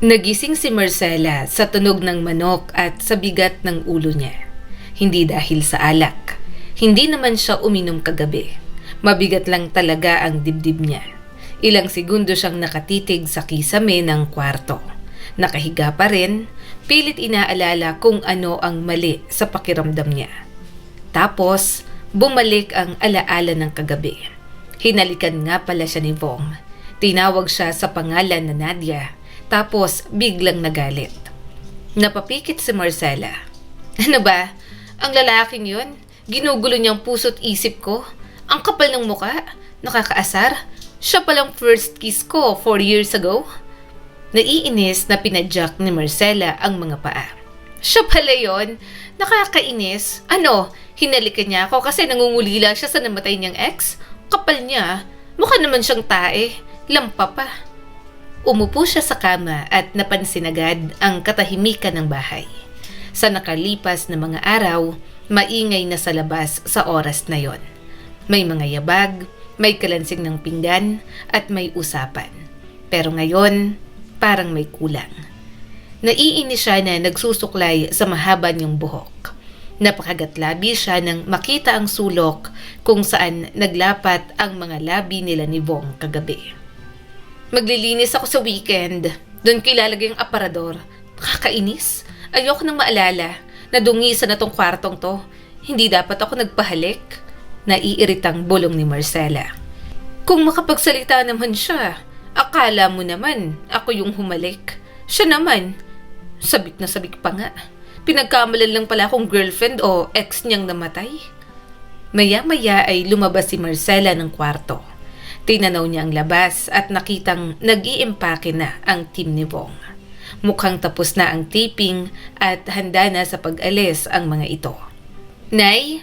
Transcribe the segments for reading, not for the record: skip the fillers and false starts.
Nagising si Marcela sa tunog ng manok at sa bigat ng ulo niya. Hindi dahil sa alak. Hindi naman siya uminom kagabi. Mabigat lang talaga ang dibdib niya. Ilang segundo siyang nakatitig sa kisame ng kwarto. Nakahiga pa rin, pilit inaalala kung ano ang mali sa pakiramdam niya. Tapos, bumalik ang alaala ng kagabi. Hinalikan nga pala siya ni Vong. Tinawag siya sa pangalan na Nadia. Tapos biglang nagalit. Napapikit si Marcela. Ano ba? Ang lalaking yun? Ginugulo niyang puso't isip ko? Ang kapal ng muka? Nakakaasar? Siya palang first kiss ko 4 years ago? Naiinis na pinadyak ni Marcela ang mga paa. Siya pala yun? Nakakainis? Ano? Hinalikan niya ako kasi nangungulila siya sa namatay niyang ex? Kapal niya? Mukha naman siyang tae. Lampa pa. Umupo siya sa kama at napansin agad ang katahimikan ng bahay. Sa nakalipas na mga araw, maingay na sa labas sa oras na yon. May mga yabag, may kalansing ng pinggan, at may usapan. Pero ngayon, parang may kulang. Naiinis siya na nagsusuklay sa mahaba niyang buhok. Napakagatlabi siya nang makita ang sulok kung saan naglapat ang mga labi nila ni Vong kagabi. Maglilinis ako sa weekend. Doon ko ilalagay ang aparador. Nakakainis. Ayoko nang maalala. Nadungisan na tong kwartong to. Hindi dapat ako nagpahalik. Naiiritang bulong ni Marcela. Kung makapagsalita naman siya, akala mo naman ako yung humalik. Siya naman. Sabik na sabik pa nga. Pinagkamalan lang pala akong girlfriend o ex niyang namatay. Maya-maya ay lumabas si Marcela ng kwarto. Tinanaw niya ang labas at nakitang nag-iimpake na ang team ni Vong. Mukhang tapos na ang taping at handa na sa pag-alis ang mga ito. Nay,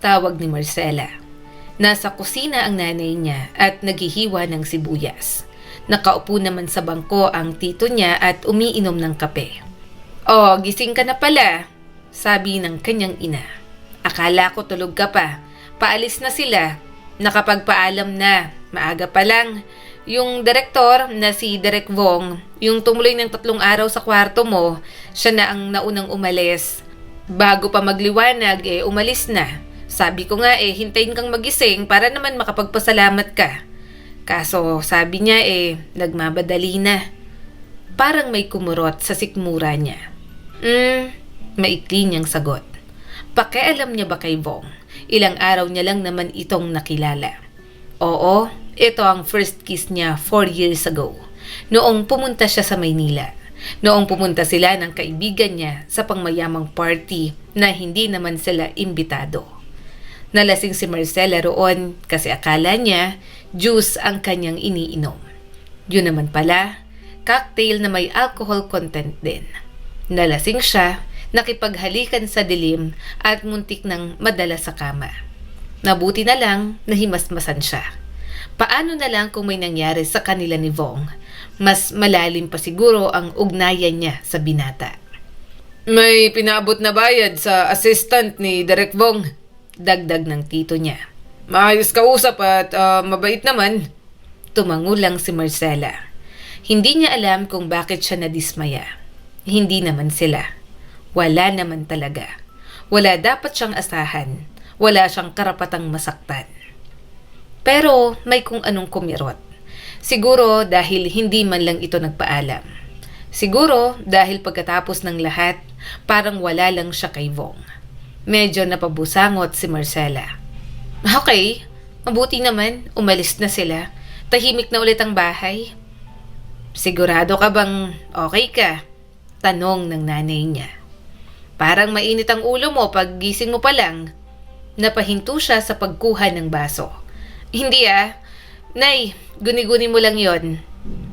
tawag ni Marcela. Nasa kusina ang nanay niya at naghihiwa ng sibuyas. Nakaupo naman sa bangko ang tito niya at umiinom ng kape. Oh, gising ka na pala, sabi ng kanyang ina. Akala ko tulog ka pa. Paalis na sila. Nakapagpaalam na. Maaga pa lang. Yung direktor na si Direk Vong, yung tumuloy ng 3 araw sa kwarto mo, siya na ang naunang umalis. Bago pa magliwanag, umalis na. Sabi ko nga hintayin kang magising para naman makapagpasalamat ka. Kaso sabi niya nagmabadali na. Parang may kumurot sa sikmura niya. Maikli niyang sagot. Pakialam niya ba kay Vong? Ilang araw niya lang naman itong nakilala. Oo, ito ang first kiss niya 4 years ago. Noong pumunta siya sa Maynila. Noong pumunta sila ng kaibigan niya sa pangmayamang party na hindi naman sila imbitado. Nalasing si Marcela roon kasi akala niya juice ang kanyang iniinom. Yun naman pala, cocktail na may alcohol content din. Nalasing siya, nakipaghalikan sa dilim at muntik nang madala sa kama. Nabuti na lang nahimasmasan siya. Paano na lang kung may nangyari sa kanila ni Vong? Mas malalim pa siguro ang ugnayan niya sa binata. May pinaabot na bayad sa assistant ni Direk Vong, dagdag ng tito niya. Maayos kausap at mabait naman. Tumangulang si Marcela. Hindi niya alam kung bakit siya nadismaya. Hindi naman sila. Wala naman talaga. Wala dapat siyang asahan. Wala siyang karapatang masaktan. Pero may kung anong kumirot. Siguro dahil hindi man lang ito nagpaalam. Siguro dahil pagkatapos ng lahat, parang wala lang siya kay Vong. Medyo napabusangot si Marcela. Okay, mabuti naman, umalis na sila. Tahimik na ulit ang bahay. Sigurado ka bang okay ka? Tanong ng nanay niya. Parang mainit ang ulo mo pag gising mo pa lang. Napahinto siya sa pagkuha ng baso. Hindi Nay, guni-guni mo lang yon.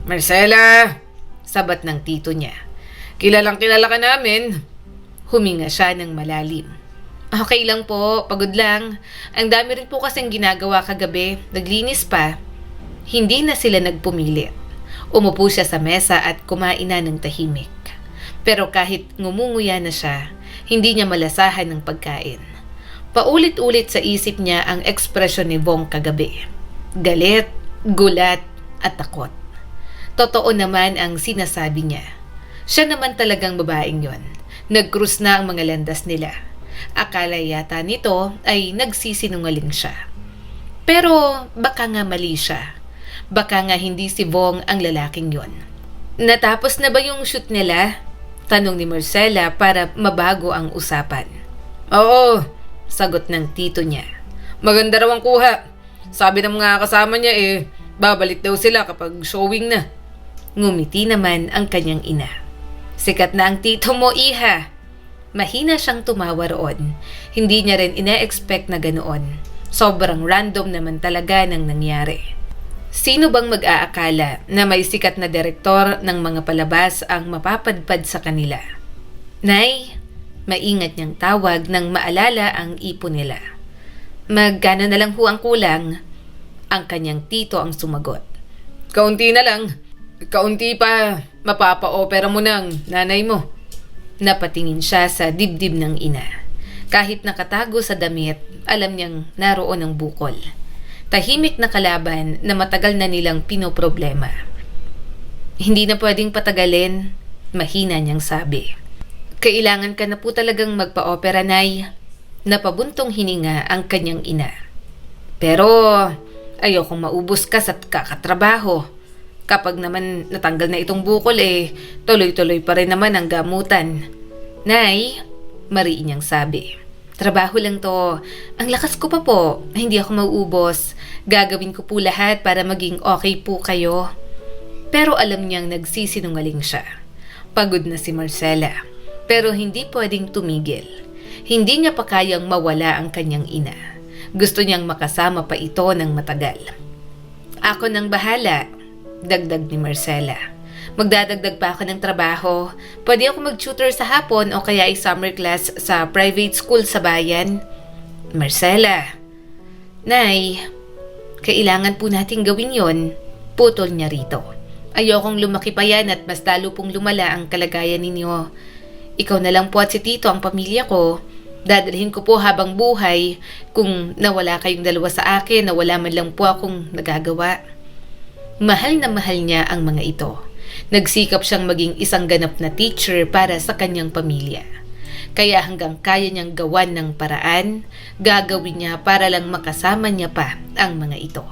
Marcela! Sabat ng tito niya. Kilalang kilala ka namin. Huminga siya ng malalim. Okay lang po, pagod lang. Ang dami rin po kasing ginagawa kagabi. Naglinis pa. Hindi na sila nagpumilit. Umupo siya sa mesa at kumain na ng tahimik. Pero kahit ngumunguya na siya, hindi niya malasahan ng pagkain. Paulit-ulit sa isip niya ang ekspresyon ni Vong kagabi. Galit, gulat, at takot. Totoo naman ang sinasabi niya. Siya naman talagang babaeng yon. Nag-cruise na ang mga landas nila. Akala yata nito ay nagsisinungaling siya. Pero baka nga mali siya. Baka nga hindi si Vong ang lalaking yon. Natapos na ba yung shoot nila? Tanong ni Marcela para mabago ang usapan. Oo, sagot ng tito niya. Maganda raw ang kuha. Sabi ng mga kasama niya babalik daw sila kapag showing na. Ngumiti naman ang kanyang ina. Sikat na ang tito mo, iha. Mahina siyang tumawa roon. Hindi niya rin ina-expect na ganoon. Sobrang random naman talaga nang nangyari. Sino bang mag-aakala na may sikat na direktor ng mga palabas ang mapapadpad sa kanila? Nay, maingat niyang tawag nang maalala ang ipon nila. Magkano na lang ho ang kulang? Ang kanyang tito ang sumagot. Kaunti na lang. Kaunti pa. Mapapa-opera mo ng nanay mo. Napatingin siya sa dibdib ng ina. Kahit nakatago sa damit, alam niyang naroon ang bukol. Tahimik na kalaban na matagal na nilang pinoproblema. Hindi na pwedeng patagalin, mahina niyang sabi. Kailangan ka na po talagang magpa-opera, Nay. Napabuntong hininga ang kanyang ina. Pero ayokong maubos ka sa kakatrabaho. Kapag naman natanggal na itong bukol tuloy-tuloy pa rin naman ang gamutan. Nay, mariin niyang sabi. Trabaho lang to. Ang lakas ko pa po. Hindi ako mauubos. Gagawin ko po lahat para maging okay po kayo. Pero alam niyang nagsisinungaling siya. Pagod na si Marcela. Pero hindi pwedeng tumigil. Hindi niya pa kayang mawala ang kanyang ina. Gusto niyang makasama pa ito ng matagal. Ako nang bahala, dagdag ni Marcela. Magdadagdag pa ako ng trabaho. Pwede ako mag-tutor sa hapon o kaya ay summer class sa private school sa bayan. Marcela. Nay, kailangan po nating gawin yon. Putol niya rito. Ayokong lumaki pa yan at mas lalo pong lumala ang kalagayan ninyo. Ikaw na lang po at si Tito ang pamilya ko. Dadalhin ko po habang buhay kung nawala kayong dalawa sa akin na wala man lang po akong nagagawa. Mahal na mahal niya ang mga ito. Nagsikap siyang maging isang ganap na teacher para sa kanyang pamilya. Kaya hanggang kaya niyang gawan ng paraan, gagawin niya para lang makasama niya pa ang mga ito.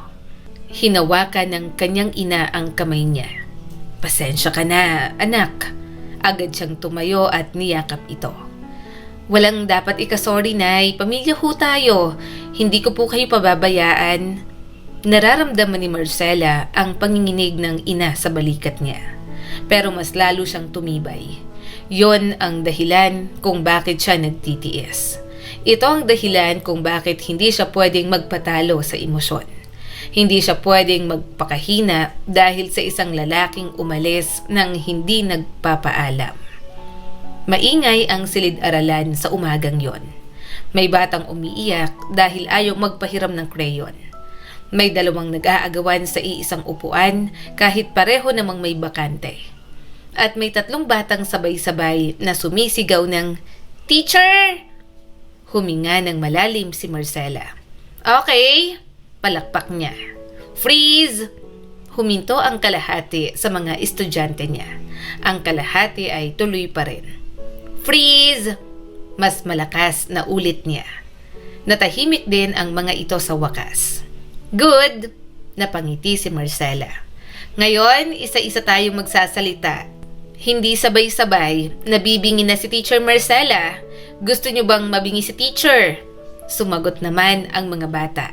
Hinawakan ng kanyang ina ang kamay niya. Pasensya ka na, anak. Agad siyang tumayo at niyakap ito. Walang dapat ikasorry, Nay. Pamilya ho tayo. Hindi ko po kayo pababayaan. Nararamdaman ni Marcela ang panginginig ng ina sa balikat niya. Pero mas lalo siyang tumibay. Yon ang dahilan kung bakit siya nagtitiis. Ito ang dahilan kung bakit hindi siya pwedeng magpatalo sa emosyon. Hindi siya pwedeng magpakahina dahil sa isang lalaking umalis nang hindi nagpapaalam. Maingay ang silid-aralan sa umagang yon. May batang umiiyak dahil ayaw magpahiram ng kreyon. May dalawang nag-aagawan sa iisang upuan kahit pareho namang may bakante. At may tatlong batang sabay-sabay na sumisigaw ng, "Teacher!" Huminga ng malalim si Marcela. "Okay," palakpak niya. "Freeze!" Huminto ang kalahati sa mga estudyante niya. Ang kalahati ay tuloy pa rin. "Freeze!" Mas malakas na ulit niya. Natahimik din ang mga ito sa wakas. "Good!" Napangiti si Marcela. "Ngayon, isa-isa tayong magsasalita. Hindi sabay-sabay. Nabibingi na si Teacher Marcela. Gusto niyo bang mabingi si Teacher?" Sumagot naman ang mga bata.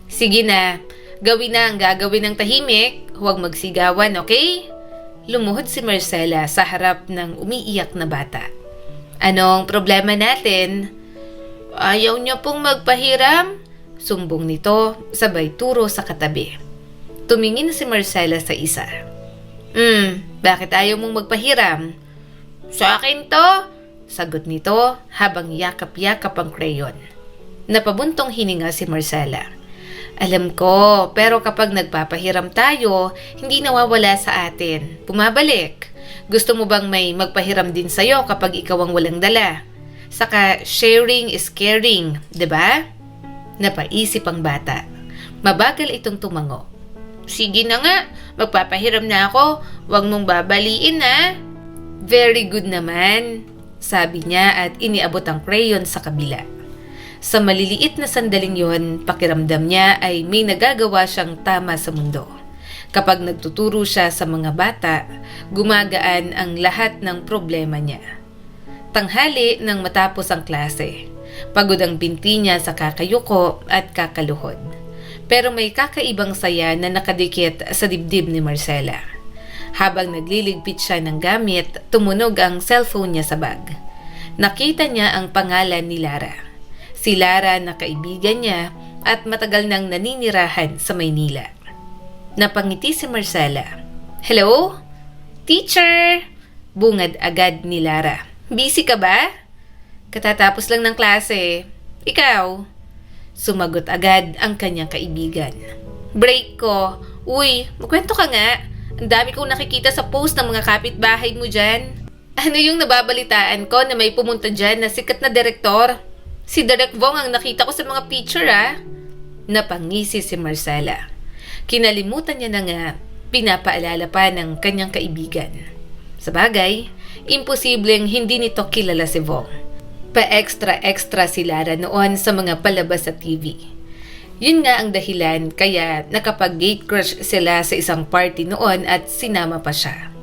"Sige na, gawin na ang gagawin ng tahimik. Huwag magsigawan, okay?" Lumuhod si Marcela sa harap ng umiiyak na bata. "Anong problema natin?" "Ayaw niya pong magpahiram," sumbong nito sabay turo sa katabi. Tumingin si Marcela sa isa. Bakit ayaw mong magpahiram?" "Sa akin to," sagot nito habang yakap-yakap ang kreyon. Napabuntong hininga si Marcela. "Alam ko, pero kapag nagpapahiram tayo, hindi nawawala sa atin. Bumabalik. Gusto mo bang may magpahiram din sa'yo kapag ikaw ang walang dala? Saka sharing is caring, 'di ba?" Napaisip ang bata. Mabagal itong tumango. "Sige na nga, magpapahiram na ako. Huwag mong babaliin, ha?" Very good naman, sabi niya at iniabot ang crayon sa kabila. Sa maliliit na sandaling yon, pakiramdam niya ay may nagagawa siyang tama sa mundo. Kapag nagtuturo siya sa mga bata, gumagaan ang lahat ng problema niya. Tanghali nang matapos ang klase, pagod ang binti niya sa kakayuko at kakaluhod. Pero may kakaibang saya na nakadikit sa dibdib ni Marcela. Habang nagliligpit siya ng gamit, tumunog ang cellphone niya sa bag. Nakita niya ang pangalan ni Lara. Si Lara na kaibigan niya at matagal nang naninirahan sa Maynila. Napangiti si Marcela. "Hello? Teacher!" Bungad agad ni Lara. "Busy ka ba?" "Katatapos lang ng klase. Ikaw?" Sumagot agad ang kanyang kaibigan. "Break ko. Uy, magkwento ka nga. Ang dami kong nakikita sa post ng mga kapitbahay mo dyan. Ano yung nababalitaan ko na may pumunta dyan na sikat na direktor? Si Direk Vong ang nakita ko sa mga picture Napangisi si Marcela. Kinalimutan niya na nga, pinapaalala pa ng kanyang kaibigan. Sabagay, imposibleng hindi nito kilala si Vong. Pa-extra-extra si Lara noon sa mga palabas sa TV. Yun nga ang dahilan kaya nakapag-gate crush sila sa isang party noon at sinama pa siya.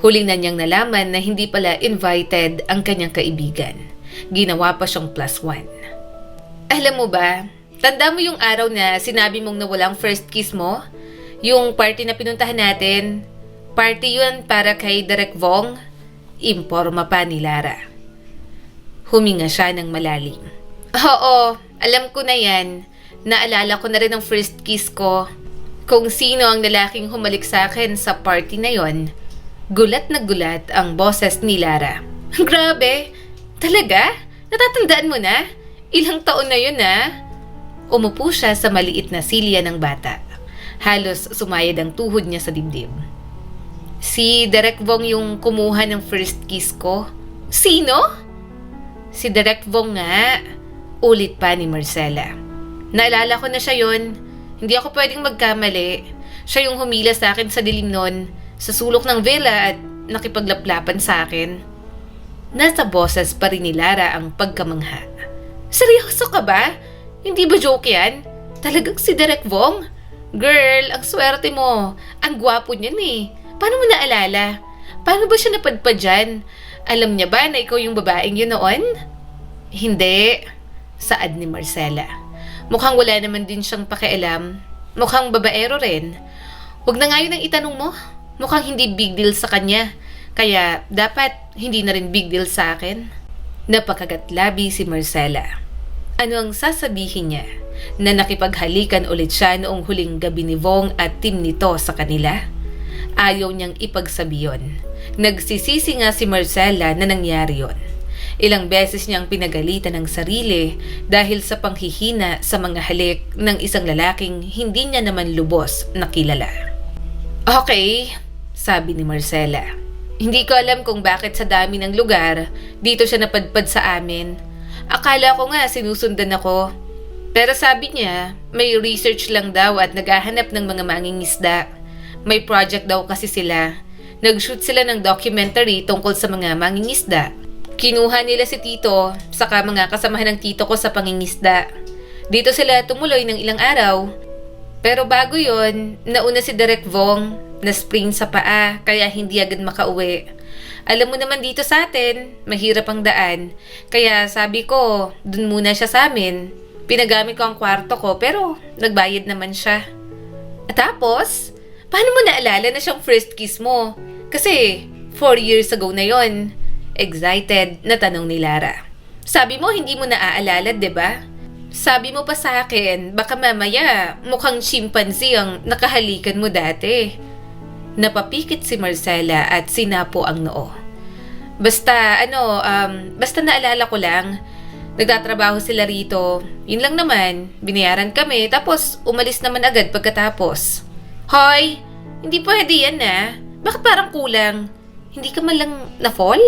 Huli na niyang nalaman na hindi pala invited ang kanyang kaibigan. Ginawa pa siyang +1. Alam mo ba, tanda mo yung araw na sinabi mong nawalang first kiss mo? Yung party na pinuntahan natin? Party yun para kay Direk Vong? Imporma pa ni Lara. Huminga siya ng malalim. Oo, alam ko na yan. Naalala ko na rin ang first kiss ko. Kung sino ang lalaking humalik sa akin sa party na yon. Gulat na gulat ang boses ni Lara. Grabe! Talaga? Natatandaan mo na? Ilang taon na yun Umupo siya sa maliit na silya ng bata. Halos sumayad ang tuhod niya sa dibdib. Si Direk Vong yung kumuha ng first kiss ko. Sino? Si Direk Vong nga. Ulit pa ni Marcela. Naalala ko na siya yon. Hindi ako pwedeng magkamali. Siya yung humila sa akin sa dilim nun, sa sulok ng villa at nakipaglaplapan sa akin. Nasa boses pa rin ni Lara ang pagkamangha. Seryoso ka ba? Hindi ba joke yan? Talagang si Direk Vong? Girl, ang swerte mo. Ang gwapo niyan Paano mo naalala? Paano ba siya napadpad dyan? Alam niya ba na ikaw yung babaeng yun noon? Hindi. Saad ni Marcela. Mukhang wala naman din siyang pakialam. Mukhang babaero rin. Huwag na nga yun ang itanong mo. Mukhang hindi big deal sa kanya. Kaya dapat hindi na rin big deal sa akin. Napakagatlabi si Marcela. Ano ang sasabihin niya? Na nakipaghalikan ulit siya noong huling gabi ni Vong at team nito sa kanila? Ayaw niyang ipagsabi yun. Nagsisisi nga si Marcela na nangyari yun. Ilang beses niyang pinagalitan ng sarili dahil sa panghihina sa mga halik ng isang lalaking hindi niya naman lubos na kilala. Okay, sabi ni Marcela. Hindi ko alam kung bakit sa dami ng lugar dito siya napadpad sa amin. Akala ko nga sinusundan ako. Pero sabi niya, may research lang daw at naghahanap ng mga mangingisda. May project daw kasi sila. Nag-shoot sila ng documentary tungkol sa mga mangingisda. Kinuha nila si Tito, saka mga kasamahan ng Tito ko sa pangingisda. Dito sila tumuloy ng ilang araw. Pero bago yon, nauna si Direk Vong, na sprain sa paa kaya hindi agad makauwi. Alam mo naman dito sa atin, mahirap ang daan. Kaya sabi ko, dun muna siya sa amin. Pinagamit ko ang kwarto ko pero nagbayad naman siya. At tapos, paano mo naalala na siyang first kiss mo? Kasi 4 years ago na yon. Excited na tanong ni Lara. Sabi mo hindi mo naaalala, 'di ba? Sabi mo pa sa akin, baka mamaya mukhang chimpanzee ang nakahalikan mo dati. Napapikit si Marcela at sinapo ang noo. Basta naalala ko lang. Nagtatrabaho sila rito. Yun lang naman, binayaran kami tapos umalis naman agad pagkatapos. Hoy, hindi pwede yan Bakit parang kulang? Hindi ka man lang na-fall?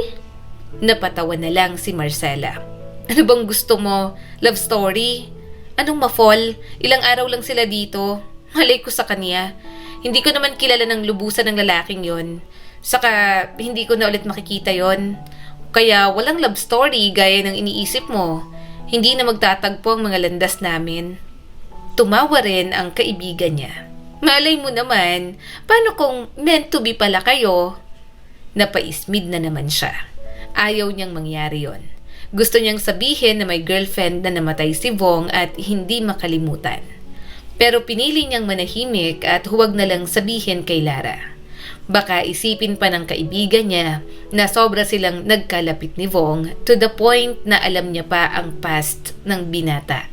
Napatawa na lang si Marcela. Ano bang gusto mo? Love story? Anong ma-fall? Ilang araw lang sila dito. Malay ko sa kanya. Hindi ko naman kilala ng lubusan ng lalaking yon. Saka, hindi ko na ulit makikita yon. Kaya walang love story gaya ng iniisip mo. Hindi na magtatagpo ang mga landas namin. Tumawa rin ang kaibigan niya. Malay mo naman, paano kung meant to be pala kayo? Napaismid na naman siya. Ayaw niyang mangyari yon. Gusto niyang sabihin na may girlfriend na namatay si Vong at hindi makalimutan. Pero pinili niyang manahimik at huwag na lang sabihin kay Lara. Baka isipin pa ng kaibigan niya na sobra silang nagkalapit ni Vong to the point na alam niya pa ang past ng binata.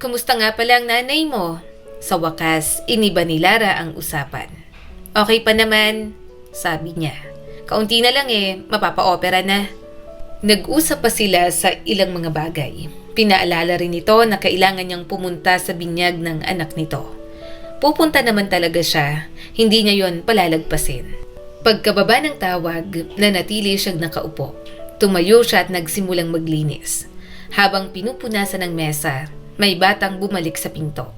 Kumusta nga pala ang nanay mo? Sa wakas, iniba ni Lara ang usapan. Okay pa naman, sabi niya. Kaunti na lang mapapa-opera na. Nag-usap pa sila sa ilang mga bagay. Pinaalala rin ito na kailangan niyang pumunta sa binyag ng anak nito. Pupunta naman talaga siya, hindi niya yon palalagpasin. Pagkababa ng tawag, nanatili siyang nakaupo. Tumayo siya at nagsimulang maglinis. Habang pinupunasan ng mesa, may batang bumalik sa pinto.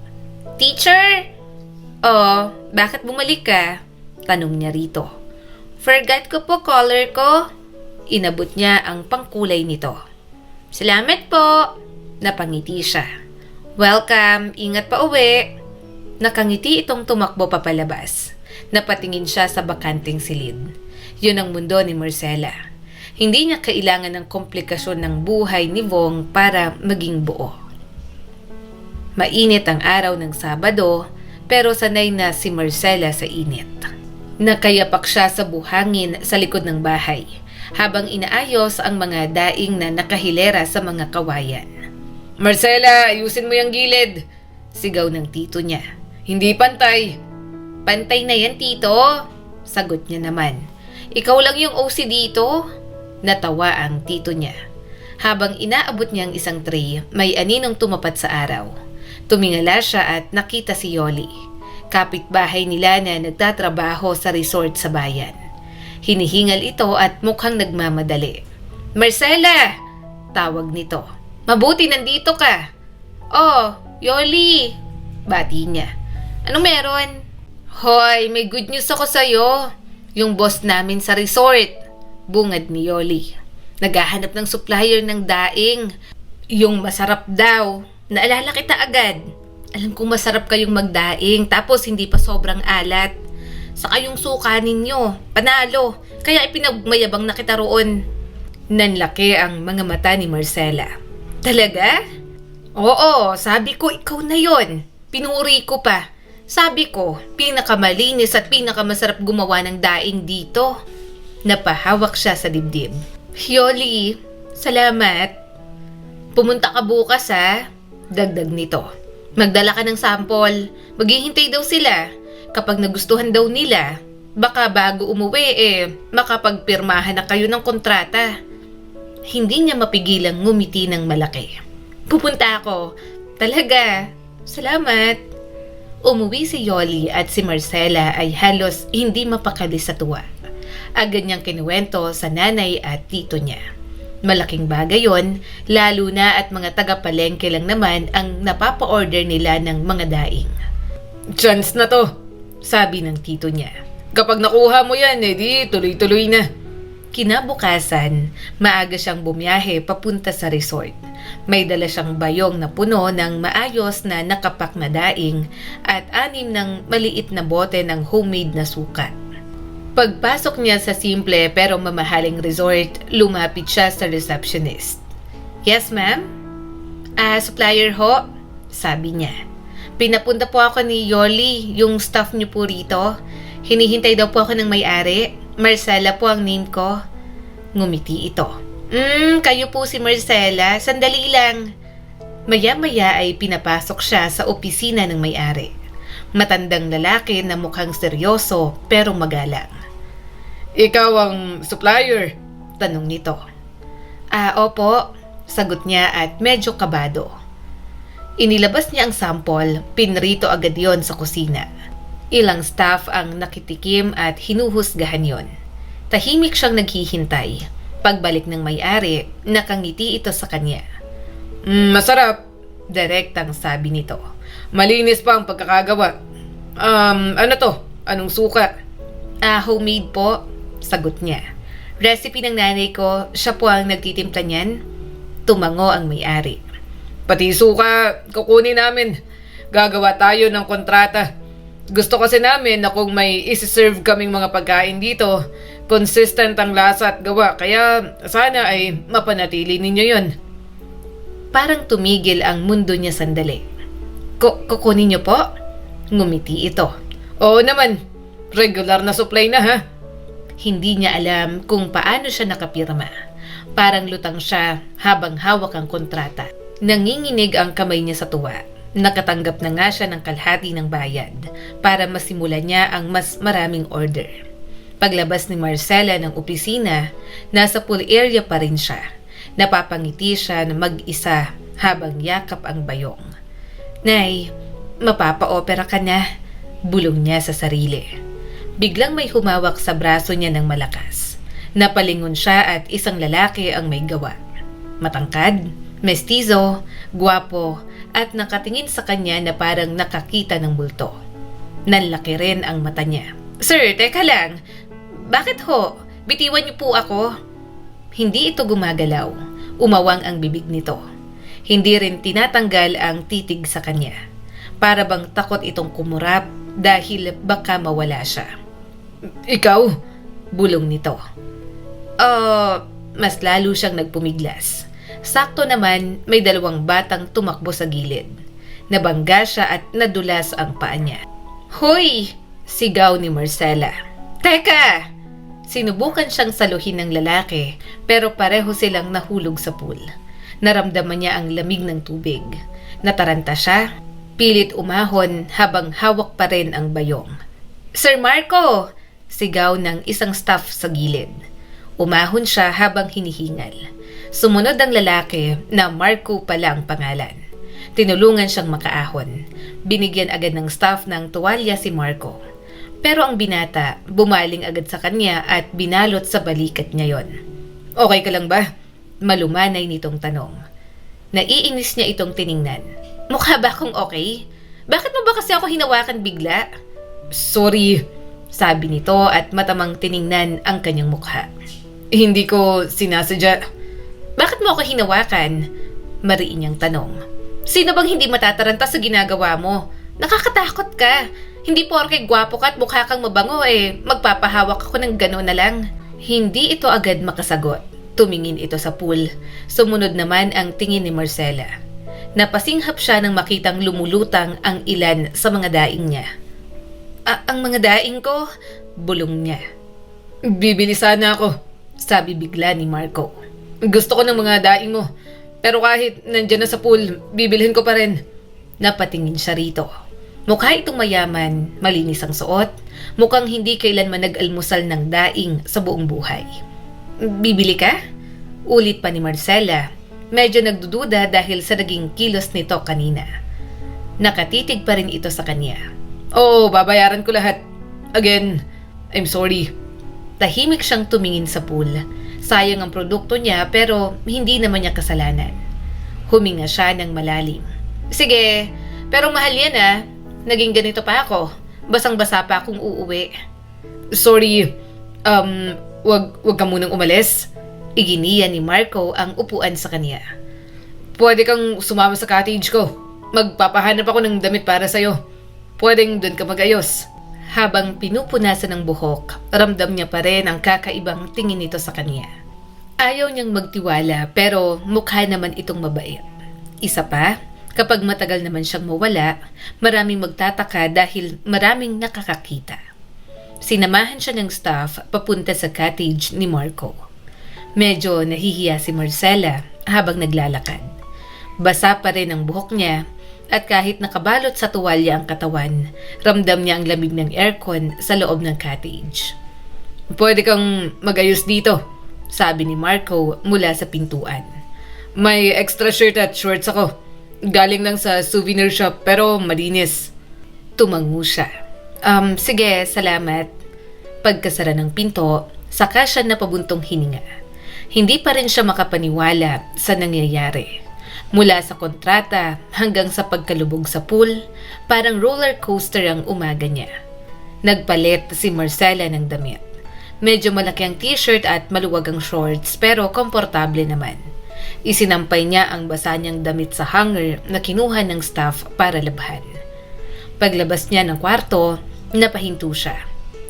Teacher! Oh, bakit bumalik ka? Tanong niya rito. Forgot ko po collar ko. Inabot niya ang pangkulay nito. Salamat po! Napangiti siya. Welcome, ingat pa uwi. Nakangiti itong tumakbo papalabas. Napatingin siya sa bakanting silid. Yun ang mundo ni Marcela. Hindi niya kailangan ng komplikasyon ng buhay ni Vong para maging buo. Mainit ang araw ng Sabado, pero sanay na si Marcela sa init. Nakayapak siya sa buhangin sa likod ng bahay, habang inaayos ang mga daing na nakahilera sa mga kawayan. Marcela, ayusin mo yung gilid! Sigaw ng tito niya. Hindi pantay. Pantay na yan, tito. Sagot niya naman. Ikaw lang yung OC dito. Natawa ang tito niya. Habang inaabot niya ang isang tray, may aninong tumapat sa araw. Tumingala siya at nakita si Yoli. Kapitbahay nila na nagtatrabaho sa resort sa bayan. Hinihingal ito at mukhang nagmamadali. Marcela! Tawag nito. Mabuti nandito ka. Oh, Yoli! Bati niya. Anong meron? Hoy, may good news ako sa'yo. Yung boss namin sa resort. Bungad ni Yoli. Naghahanap ng supplier ng daing. Yung masarap daw. Naalala kita agad. Alam kong masarap kayong magdaing tapos hindi pa sobrang alat. Saka yung suka ninyo. Panalo. Kaya ipinagmayabang na kita roon. Nanlaki ang mga mata ni Marcela. Talaga? Oo, sabi ko ikaw na yon. Pinuri ko pa. Sabi ko, pinakamalinis at pinakamasarap gumawa ng daing dito. Napahawak siya sa dibdib. Yoli, salamat. Pumunta ka bukas ha. Dagdag nito. Magdala ka ng sample. Maghihintay daw sila. Kapag nagustuhan daw nila, baka bago umuwi makapagpirmahan na kayo ng kontrata. Hindi niya mapigilang ngumiti ng malaki. Pupunta ako. Talaga. Salamat. Umuwi si Yoli at si Marcela ay halos hindi mapakali sa tuwa. Agad niyang kinuwento sa nanay at tito niya. Malaking bagay yon, lalo na at mga taga-palengke lang naman ang napapa-order nila ng mga daing. Chance na to, sabi ng tito niya. Kapag nakuha mo yan, di tuloy-tuloy na. Kinabukasan, maaga siyang bumiyahe papunta sa resort. May dala siyang bayong na puno ng maayos na nakapak na daing at 6 ng maliit na bote ng homemade na suka. Pagpasok niya sa simple pero mamahaling resort, lumapit siya sa receptionist. Yes, ma'am? Supplier ho? Sabi niya. Pinapunta po ako ni Yoli, yung staff niyo po rito. Hinihintay daw po ako ng may-ari. Marcela po ang name ko. Ngumiti ito. Kayo po si Marcela. Sandali lang. Maya-maya ay pinapasok siya sa opisina ng may-ari. Matandang lalaki na mukhang seryoso pero magalang. Ikaw ang supplier? Tanong nito. Opo. Sagot niya at medyo kabado. Inilabas niya ang sample, pinrito agad yon sa kusina. Ilang staff ang nakitikim at hinuhusgahan yon. Tahimik siyang naghihintay. Pagbalik ng may-ari, nakangiti ito sa kanya. Masarap, direktang sabi nito. Malinis pa ang pagkakagawa. Ano to? Anong suka? Homemade po, sagot niya. Recipe ng nanay ko, siya po ang nagtitimpla niyan. Tumango ang may-ari. Pati suka, kukunin namin. Gagawa tayo ng kontrata. Gusto kasi namin na kung may isi-serve kaming mga pagkain dito, consistent ang lasa at gawa. Kaya sana ay mapanatili ninyo yon. Parang tumigil ang mundo niya sandali. Kukunin niyo po? Ngumiti ito. Oo naman, regular na supply na ha. Hindi niya alam kung paano siya nakapirma. Parang lutang siya habang hawak ang kontrata. Nanginginig ang kamay niya sa tuwa. Nakatanggap na nga siya ng kalahati ng bayad para masimulan niya ang mas maraming order. Paglabas ni Marcela ng opisina, nasa pool area pa rin siya. Napapangiti siya na mag-isa habang yakap ang bayong. Nay, mapapa-opera ka na, bulong niya sa sarili. Biglang may humawak sa braso niya ng malakas. Napalingon siya at isang lalaki ang may gawa. Matangkad, mestizo, gwapo, at nakatingin sa kanya na parang nakakita ng multo. Nanlaki rin ang mata niya. Sir, teka lang. Bakit ho? Bitiwan niyo po ako. Hindi ito gumagalaw. Umawang ang bibig nito. Hindi rin tinatanggal ang titig sa kanya. Para bang takot itong kumurap dahil baka mawala siya. Ikaw? Bulong nito. Mas lalo siyang nagpumiglas. Sakto naman may dalawang batang tumakbo sa gilid. Nabangga siya at nadulas ang paa niya. Hoy! Sigaw ni Marcela. Teka! Sinubukan siyang saluhin ng lalaki pero pareho silang nahulog sa pool. Naramdaman niya ang lamig ng tubig. Nataranta siya, pilit umahon habang hawak pa rin ang bayong. Sir Marco! Sigaw ng isang staff sa gilid. Umahon siya habang hinihingal. Sumunod ang lalaki na Marco pala ang pangalan. Tinulungan siyang makaahon. Binigyan agad ng staff ng tuwalya si Marco. Pero ang binata, bumaling agad sa kanya at binalot sa balikat niya yon. Okay ka lang ba? Malumanay nitong tanong. Naiinis niya itong tiningnan. Mukha ba akong okay? Bakit mo ba kasi ako hinawakan bigla? Sorry, sabi nito at matamang tiningnan ang kanyang mukha. Hindi ko sinasadya. Bakit mo ako hinawakan? Mariin niyang tanong. Sino bang hindi matataranta sa ginagawa mo? Nakakatakot ka. Hindi porke gwapo ka at mukha kang mabango magpapahawak ako ng gano'n na lang. Hindi ito agad makasagot. Tumingin ito sa pool. Sumunod naman ang tingin ni Marcela. Napasinghap siya nang makitang lumulutang ang ilan sa mga daing niya. Ang mga daing ko? Bulong niya. Bibili sana ako, sabi bigla ni Marco. Gusto ko ng mga daing mo, pero kahit nandyan na sa pool, bibilhin ko pa rin. Napatingin siya rito. Mukha itong mayaman, malinis ang suot, mukhang hindi kailanman nag-almusal ng daing sa buong buhay. Bibili ka? Ulit pa ni Marcela. Medyo nagdududa dahil sa naging kilos nito kanina. Nakatitig pa rin ito sa kanya. Oo, babayaran ko lahat. Again, I'm sorry. Tahimik siyang tumingin sa pool. Sayang ang produkto niya pero hindi naman niya kasalanan. Huminga siya ng malalim. Sige, pero mahal yan ah. Naging ganito pa ako. Basang-basa pa akong uuwi. Sorry, wag ka munang umalis. Iginiya ni Marco ang upuan sa kanya. Pwede kang sumama sa cottage ko. Magpapahanap ako ng damit para sa'yo. Pwedeng doon ka magayos. Habang pinupunasan ng buhok, ramdam niya pa rin ang kakaibang tingin nito sa kanya. Ayaw niyang magtiwala pero mukha naman itong mabait. Isa pa, kapag matagal naman siyang mawala, maraming magtataka dahil maraming nakakakita. Sinamahan siya ng staff papunta sa cottage ni Marco. Medyo nahihiya si Marcela habang naglalakad. Basa pa rin ang buhok niya at kahit nakabalot sa tuwalya ang katawan, ramdam niya ang lamig ng aircon sa loob ng cottage. Pwede kang magayos dito, sabi ni Marco mula sa pintuan. May extra shirt at shorts ako. Galing lang sa souvenir shop pero malinis. Tumango siya. Sige, salamat. Pagkasara ng pinto, saka siya napabuntong hininga. Hindi pa rin siya makapaniwala sa nangyayari. Mula sa kontrata hanggang sa pagkalubog sa pool, parang roller coaster ang umaga niya. Nagpalit si Marcela ng damit. Medyo malaki ang t-shirt at maluwag ang shorts pero komportable naman. Isinampay niya ang basa niyang damit sa hanger na kinuha ng staff para labhan. Paglabas niya ng kwarto, napahinto siya.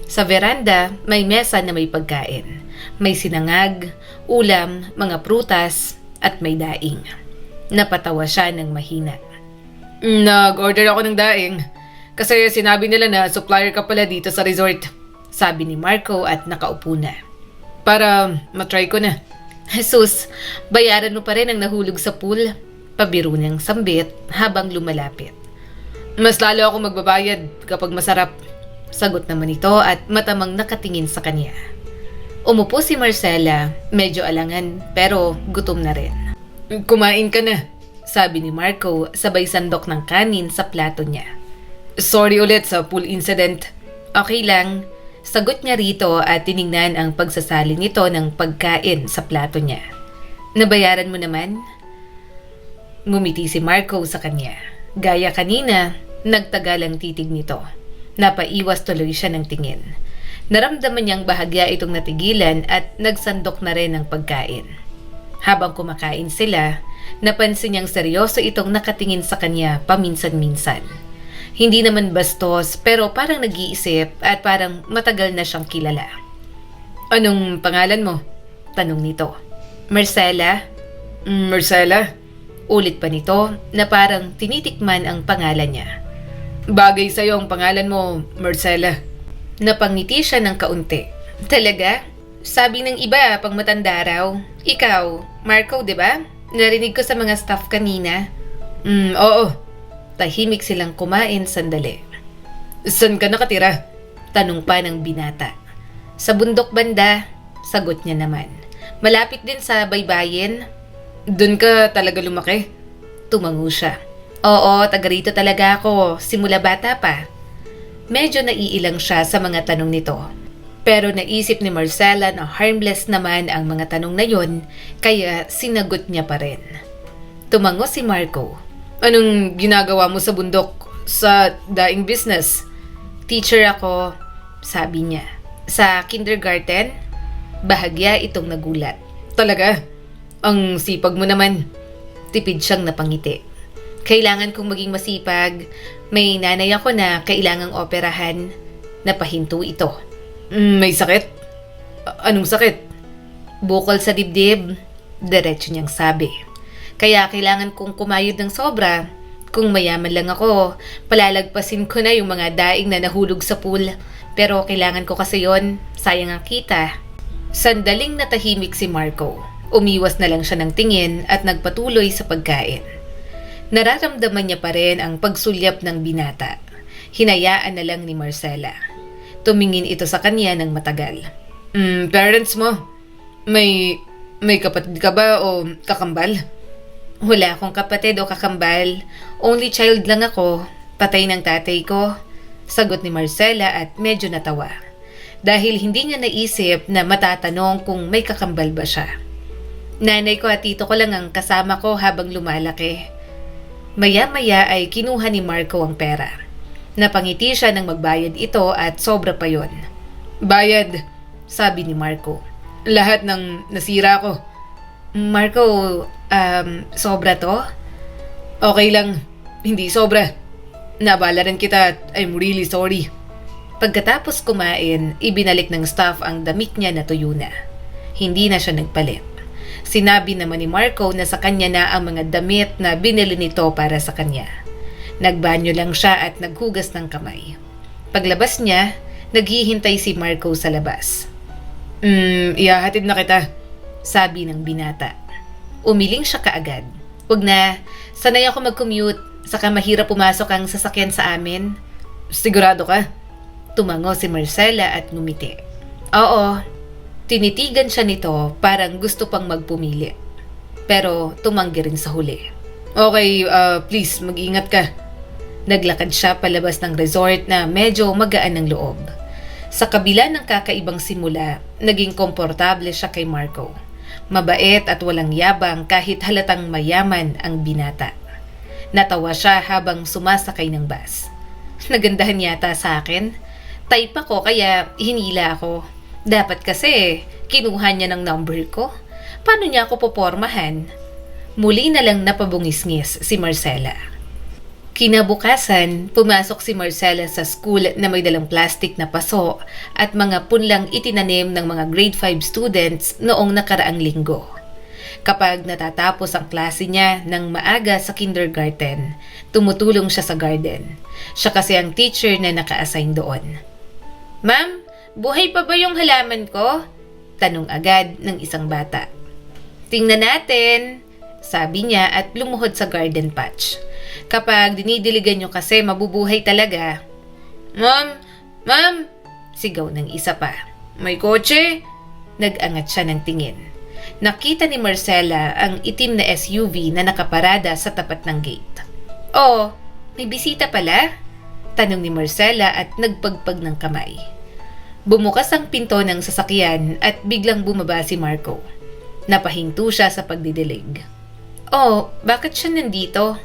Sa veranda, may mesa na may pagkain. May sinangag, ulam, mga prutas, at may daing. Napatawa siya ng mahina. Nag-order ako ng daing. Kasi sinabi nila na supplier ka pala dito sa resort. Sabi ni Marco at nakaupo na. Para matry ko na. Jesus, bayaran mo pa rin ang nahulog sa pool. Pabiro niyang sambit habang lumalapit. Mas lalo ako magbabayad kapag masarap. Sagot naman ito at matamang nakatingin sa kanya. Umupo si Marcela, medyo alangan pero gutom na rin. Kumain ka na, sabi ni Marco sabay sandok ng kanin sa plato niya. Sorry ulit sa pool incident. Okay lang, sagot niya rito at tiningnan ang pagsasalin nito ng pagkain sa plato niya. Nabayaran mo naman? Ngumiti si Marco sa kanya. Gaya kanina, nagtagal ang titig nito. Napaiwas tuloy siya ng tingin. Naramdaman niyang bahagya itong natigilan at nagsandok na rin ng pagkain. Habang kumakain sila, napansin niyang seryoso itong nakatingin sa kanya paminsan-minsan. Hindi naman bastos pero parang nag-iisip at parang matagal na siyang kilala. Anong pangalan mo? Tanong nito. Marcela? Marcela? Ulit pa nito na parang tinitikman ang pangalan niya. Bagay sa'yo ang pangalan mo, Marcela. Napangiti siya ng kaunti. Talaga? Sabi ng iba pang matanda raw. Ikaw, Marco, di ba? Narinig ko sa mga staff kanina. Oo. Tahimik silang kumain sandali. Saan ka nakatira? Tanong pa ng binata. Sa bundok banda, sagot niya naman. Malapit din sa baybayin. Doon ka talaga lumaki? Tumango siya. Oo, taga rito talaga ako, simula bata pa. Medyo naiilang siya sa mga tanong nito. Pero naisip ni Marcela na harmless naman ang mga tanong na yon, kaya sinagot niya pa rin. Tumango si Marco. Anong ginagawa mo sa bundok? Sa daing business? Teacher ako, sabi niya. Sa kindergarten? Bahagya itong nagulat. Talaga? Ang sipag mo naman. Tipid siyang napangiti. Kailangan kong maging masipag. May nanay ako na kailangang operahan. Napahinto ito. May sakit? Anong sakit? Bukol sa dibdib. Diretso niyang sabi. Kaya kailangan kong kumayod ng sobra. Kung mayaman lang ako, palalagpasin ko na yung mga daing na nahulog sa pool. Pero kailangan ko kasi yon. Sayang ang kita. Sandaling natahimik si Marco. Umiwas na lang siya ng tingin at nagpatuloy sa pagkain. Nararamdaman niya pa rin ang pagsulyap ng binata. Hinayaan na lang ni Marcela. Tumingin ito sa kanya ng matagal. Parents mo? May kapatid ka ba o kakambal? Wala akong kapatid o kakambal. Only child lang ako. Patay ng tatay ko. Sagot ni Marcela at medyo natawa. Dahil hindi niya naisip na matatanong kung may kakambal ba siya. Nanay ko at tito ko lang ang kasama ko habang lumalaki. Maya-maya ay kinuha ni Marco ang pera. Napangiti siya nang magbayad ito at sobra pa yon. Bayad, sabi ni Marco. Lahat ng nasira ko. Marco, sobra to? Okay lang, hindi sobra. Nabala rin kita at I'm really sorry. Pagkatapos kumain, ibinalik ng staff ang damit niya na tuyo na. Hindi na siya nagpalit. Sinabi naman ni Marco na sa kanya na ang mga damit na binili nito para sa kanya. Nagbanyo lang siya at naghugas ng kamay. Paglabas niya, naghihintay si Marco sa labas. Ihahatid na kita, sabi ng binata. Umiling siya kaagad. Huwag na, sanay ako mag-commute, saka mahirap pumasok ang sasakyan sa amin. Sigurado ka? Tumango si Marcela at ngumiti. Oo. Tinitigan siya nito parang gusto pang magpumili. Pero tumanggi rin sa huli. Okay, please mag-ingat ka. Naglakad siya palabas ng resort na medyo magaan ng loob. Sa kabila ng kakaibang simula, naging komportable siya kay Marco. Mabait at walang yabang kahit halatang mayaman ang binata. Natawa siya habang sumasakay ng bus. Nagandahan yata sa akin. Type ako kaya hinila ako. Dapat kasi kinuha niya ng number ko. Paano niya ako popormahan? Muli na lang napabungis-ngis si Marcela. Kinabukasan, pumasok si Marcela sa school na may dalang plastic na paso at mga punlang itinanim ng mga grade 5 students noong nakaraang linggo. Kapag natatapos ang klase niya ng maaga sa kindergarten, tumutulong siya sa garden. Siya kasi ang teacher na naka-assign doon. "Ma'am, buhay pa ba yung halaman ko?" Tanong agad ng isang bata. "Tingnan natin," sabi niya at lumuhod sa garden patch. "Kapag dinidiligan nyo kasi mabubuhay talaga." "Ma'am! Ma'am!" sigaw ng isa pa. "May kotse?" Nag-angat siya ng tingin. Nakita ni Marcela ang itim na SUV na nakaparada sa tapat ng gate. "Oh, may bisita pala?" Tanong ni Marcela at nagpagpag ng kamay. Bumukas ang pinto ng sasakyan at biglang bumaba si Marco. Napahinto siya sa pagdidilig. "Oh, bakit siya nandito?"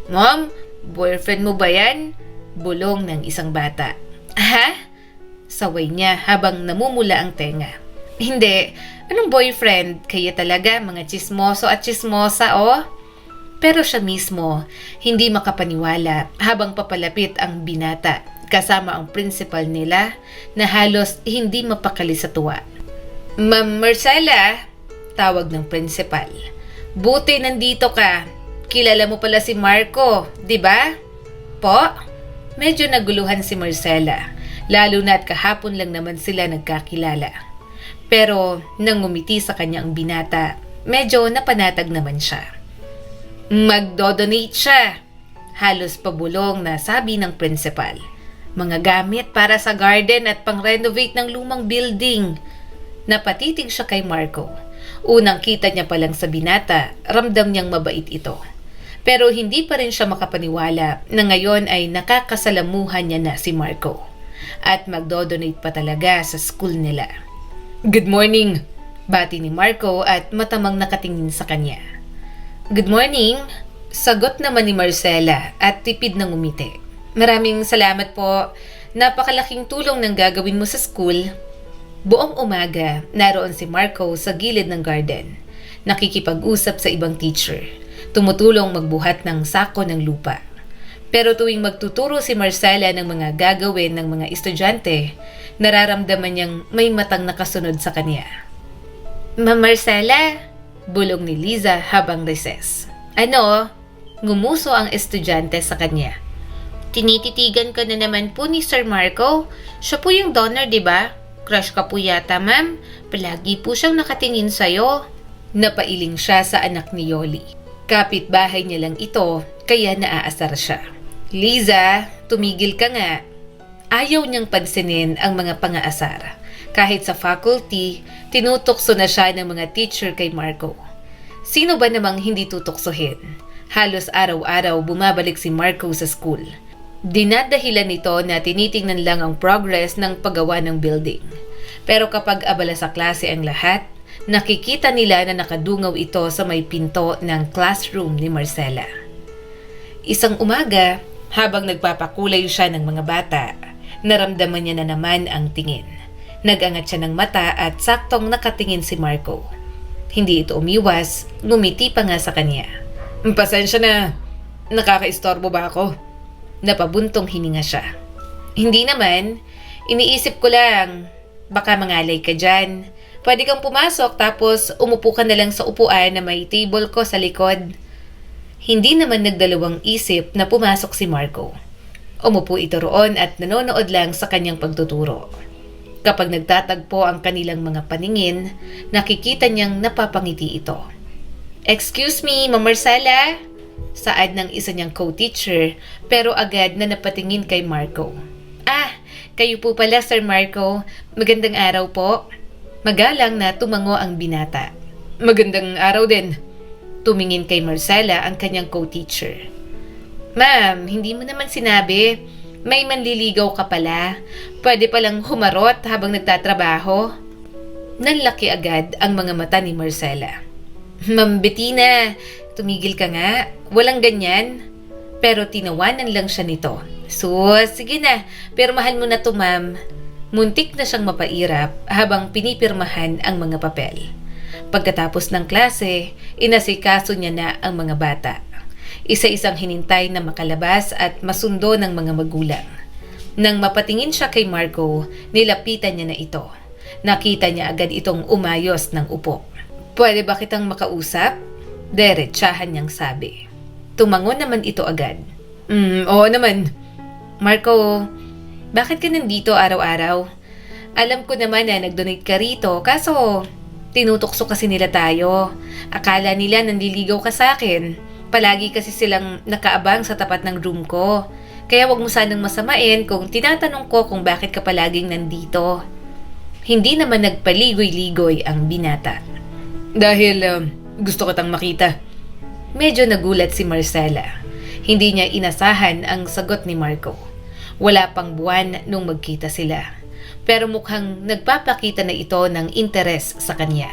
"Ma'am, boyfriend mo ba yan?" Bulong ng isang bata. "Ha?" Saway niya habang namumula ang tenga. "Hindi, anong boyfriend? Kaya talaga mga tsismoso at tsismosa, oh." Pero siya mismo, hindi makapaniwala habang papalapit ang binata kasama ang principal nila na halos hindi mapakali sa tuwa. "Ma'am Marcela," tawag ng principal. "Buti nandito ka. Kilala mo pala si Marco, di ba?" "Po?" Medyo naguluhan si Marcela, lalo na at kahapon lang naman sila nagkakilala. Pero nang ngumiti sa kanya ang binata, medyo napanatag naman siya. "Magdodonate siya," halos pabulong na sabi ng principal. "Mga gamit para sa garden at pang-renovate ng lumang building." Napatitig siya kay Marco. Unang kita niya palang sa binata, ramdam niyang mabait ito. Pero hindi pa rin siya makapaniwala na ngayon ay nakakasalamuhan niya na si Marco. At magdodonate pa talaga sa school nila. "Good morning," bati ni Marco at matamang nakatingin sa kanya. "Good morning," sagot naman ni Marcela at tipid ng umiti. "Maraming salamat po. Napakalaking tulong ng gagawin mo sa school." Buong umaga, naroon si Marco sa gilid ng garden. Nakikipag-usap sa ibang teacher. Tumutulong magbuhat ng sako ng lupa. Pero tuwing magtuturo si Marcela ng mga gagawin ng mga estudyante, nararamdaman niyang may matang nakasunod sa kanya. "Ma'am Marcela," bulong ni Liza habang recess. "Ano?" Ngumuso ang estudyante sa kanya. "Tinititigan ka na naman po ni Sir Marco. Siya po yung donor, di ba? Crush ka po yata, ma'am. Palagi po siyang nakatingin sa'yo." Napailing siya sa anak ni Yoli. Kapitbahay niya lang ito, kaya naaasar siya. "Liza, tumigil ka nga." Ayaw niyang pansinin ang mga pangaasar. Kahit sa faculty, tinutokso na siya ng mga teacher kay Marco. Sino ba namang hindi tutuksohin? Halos araw-araw bumabalik si Marco sa school. Dinadahilan nito na tinitingnan lang ang progress ng paggawa ng building. Pero kapag abala sa klase ang lahat, nakikita nila na nakadungaw ito sa may pinto ng classroom ni Marcela. Isang umaga, habang nagpapakulay siya ng mga bata, naramdaman niya na naman ang tingin. Nag-angat siya ng mata at saktong nakatingin si Marco. Hindi ito umiwas, ngumiti pa nga sa kanya. "Pasensya na, nakakaistorbo ba ako?" Napabuntong hininga siya. "Hindi naman, iniisip ko lang, baka mangalay ka dyan. Pwede kang pumasok tapos umupo ka na lang sa upuan na may table ko sa likod." Hindi naman nagdalawang isip na pumasok si Marco. Umupo ito roon at nanonood lang sa kanyang pagtuturo. Kapag nagtatagpo ang kanilang mga paningin, nakikita niyang napapangiti ito. "Excuse me, Ma'am Marcela?" Saad ng isa niyang co-teacher, pero agad na napatingin kay Marco. "Ah, kayo po pala, Sir Marco. Magandang araw po." Magalang na tumango ang binata. "Magandang araw din." Tumingin kay Marcela ang kanyang co-teacher. "Ma'am, hindi mo naman sinabi. May manliligaw ka pala. Pwede palang humarot habang nagtatrabaho." Nanlaki agad ang mga mata ni Marcela. "Ma'am Bettina, tumigil ka nga. Walang ganyan." Pero tinawanan lang siya nito. Sus, sige na, pirmahan mo na to, ma'am. Muntik na siyang mapairap habang pinipirmahan ang mga papel. Pagkatapos ng klase, inasikaso niya na ang mga bata. Isa-isang hinintay na makalabas at masundo ng mga magulang. Nang mapatingin siya kay Marco, nilapitan niya na ito. Nakita niya agad itong umayos ng upo. Pwede ba kitang makausap? Diretsahan niyang sabi. Tumangon naman ito agad. Oo naman. Marco, bakit ka nandito araw-araw? Alam ko naman na nag-donate ka rito, kaso tinutokso kasi nila tayo. Akala nila nandiligaw ka sa akin. Palagi kasi silang nakaabang sa tapat ng room ko. Kaya wag mo sanang masamain kung tinatanong ko kung bakit ka palaging nandito. Hindi naman nagpaligoy-ligoy ang binata. Dahil gusto ko tang makita. Medyo nagulat si Marcela. Hindi niya inasahan ang sagot ni Marco. Wala pang buwan nung magkita sila. Pero mukhang nagpapakita na ito ng interes sa kanya.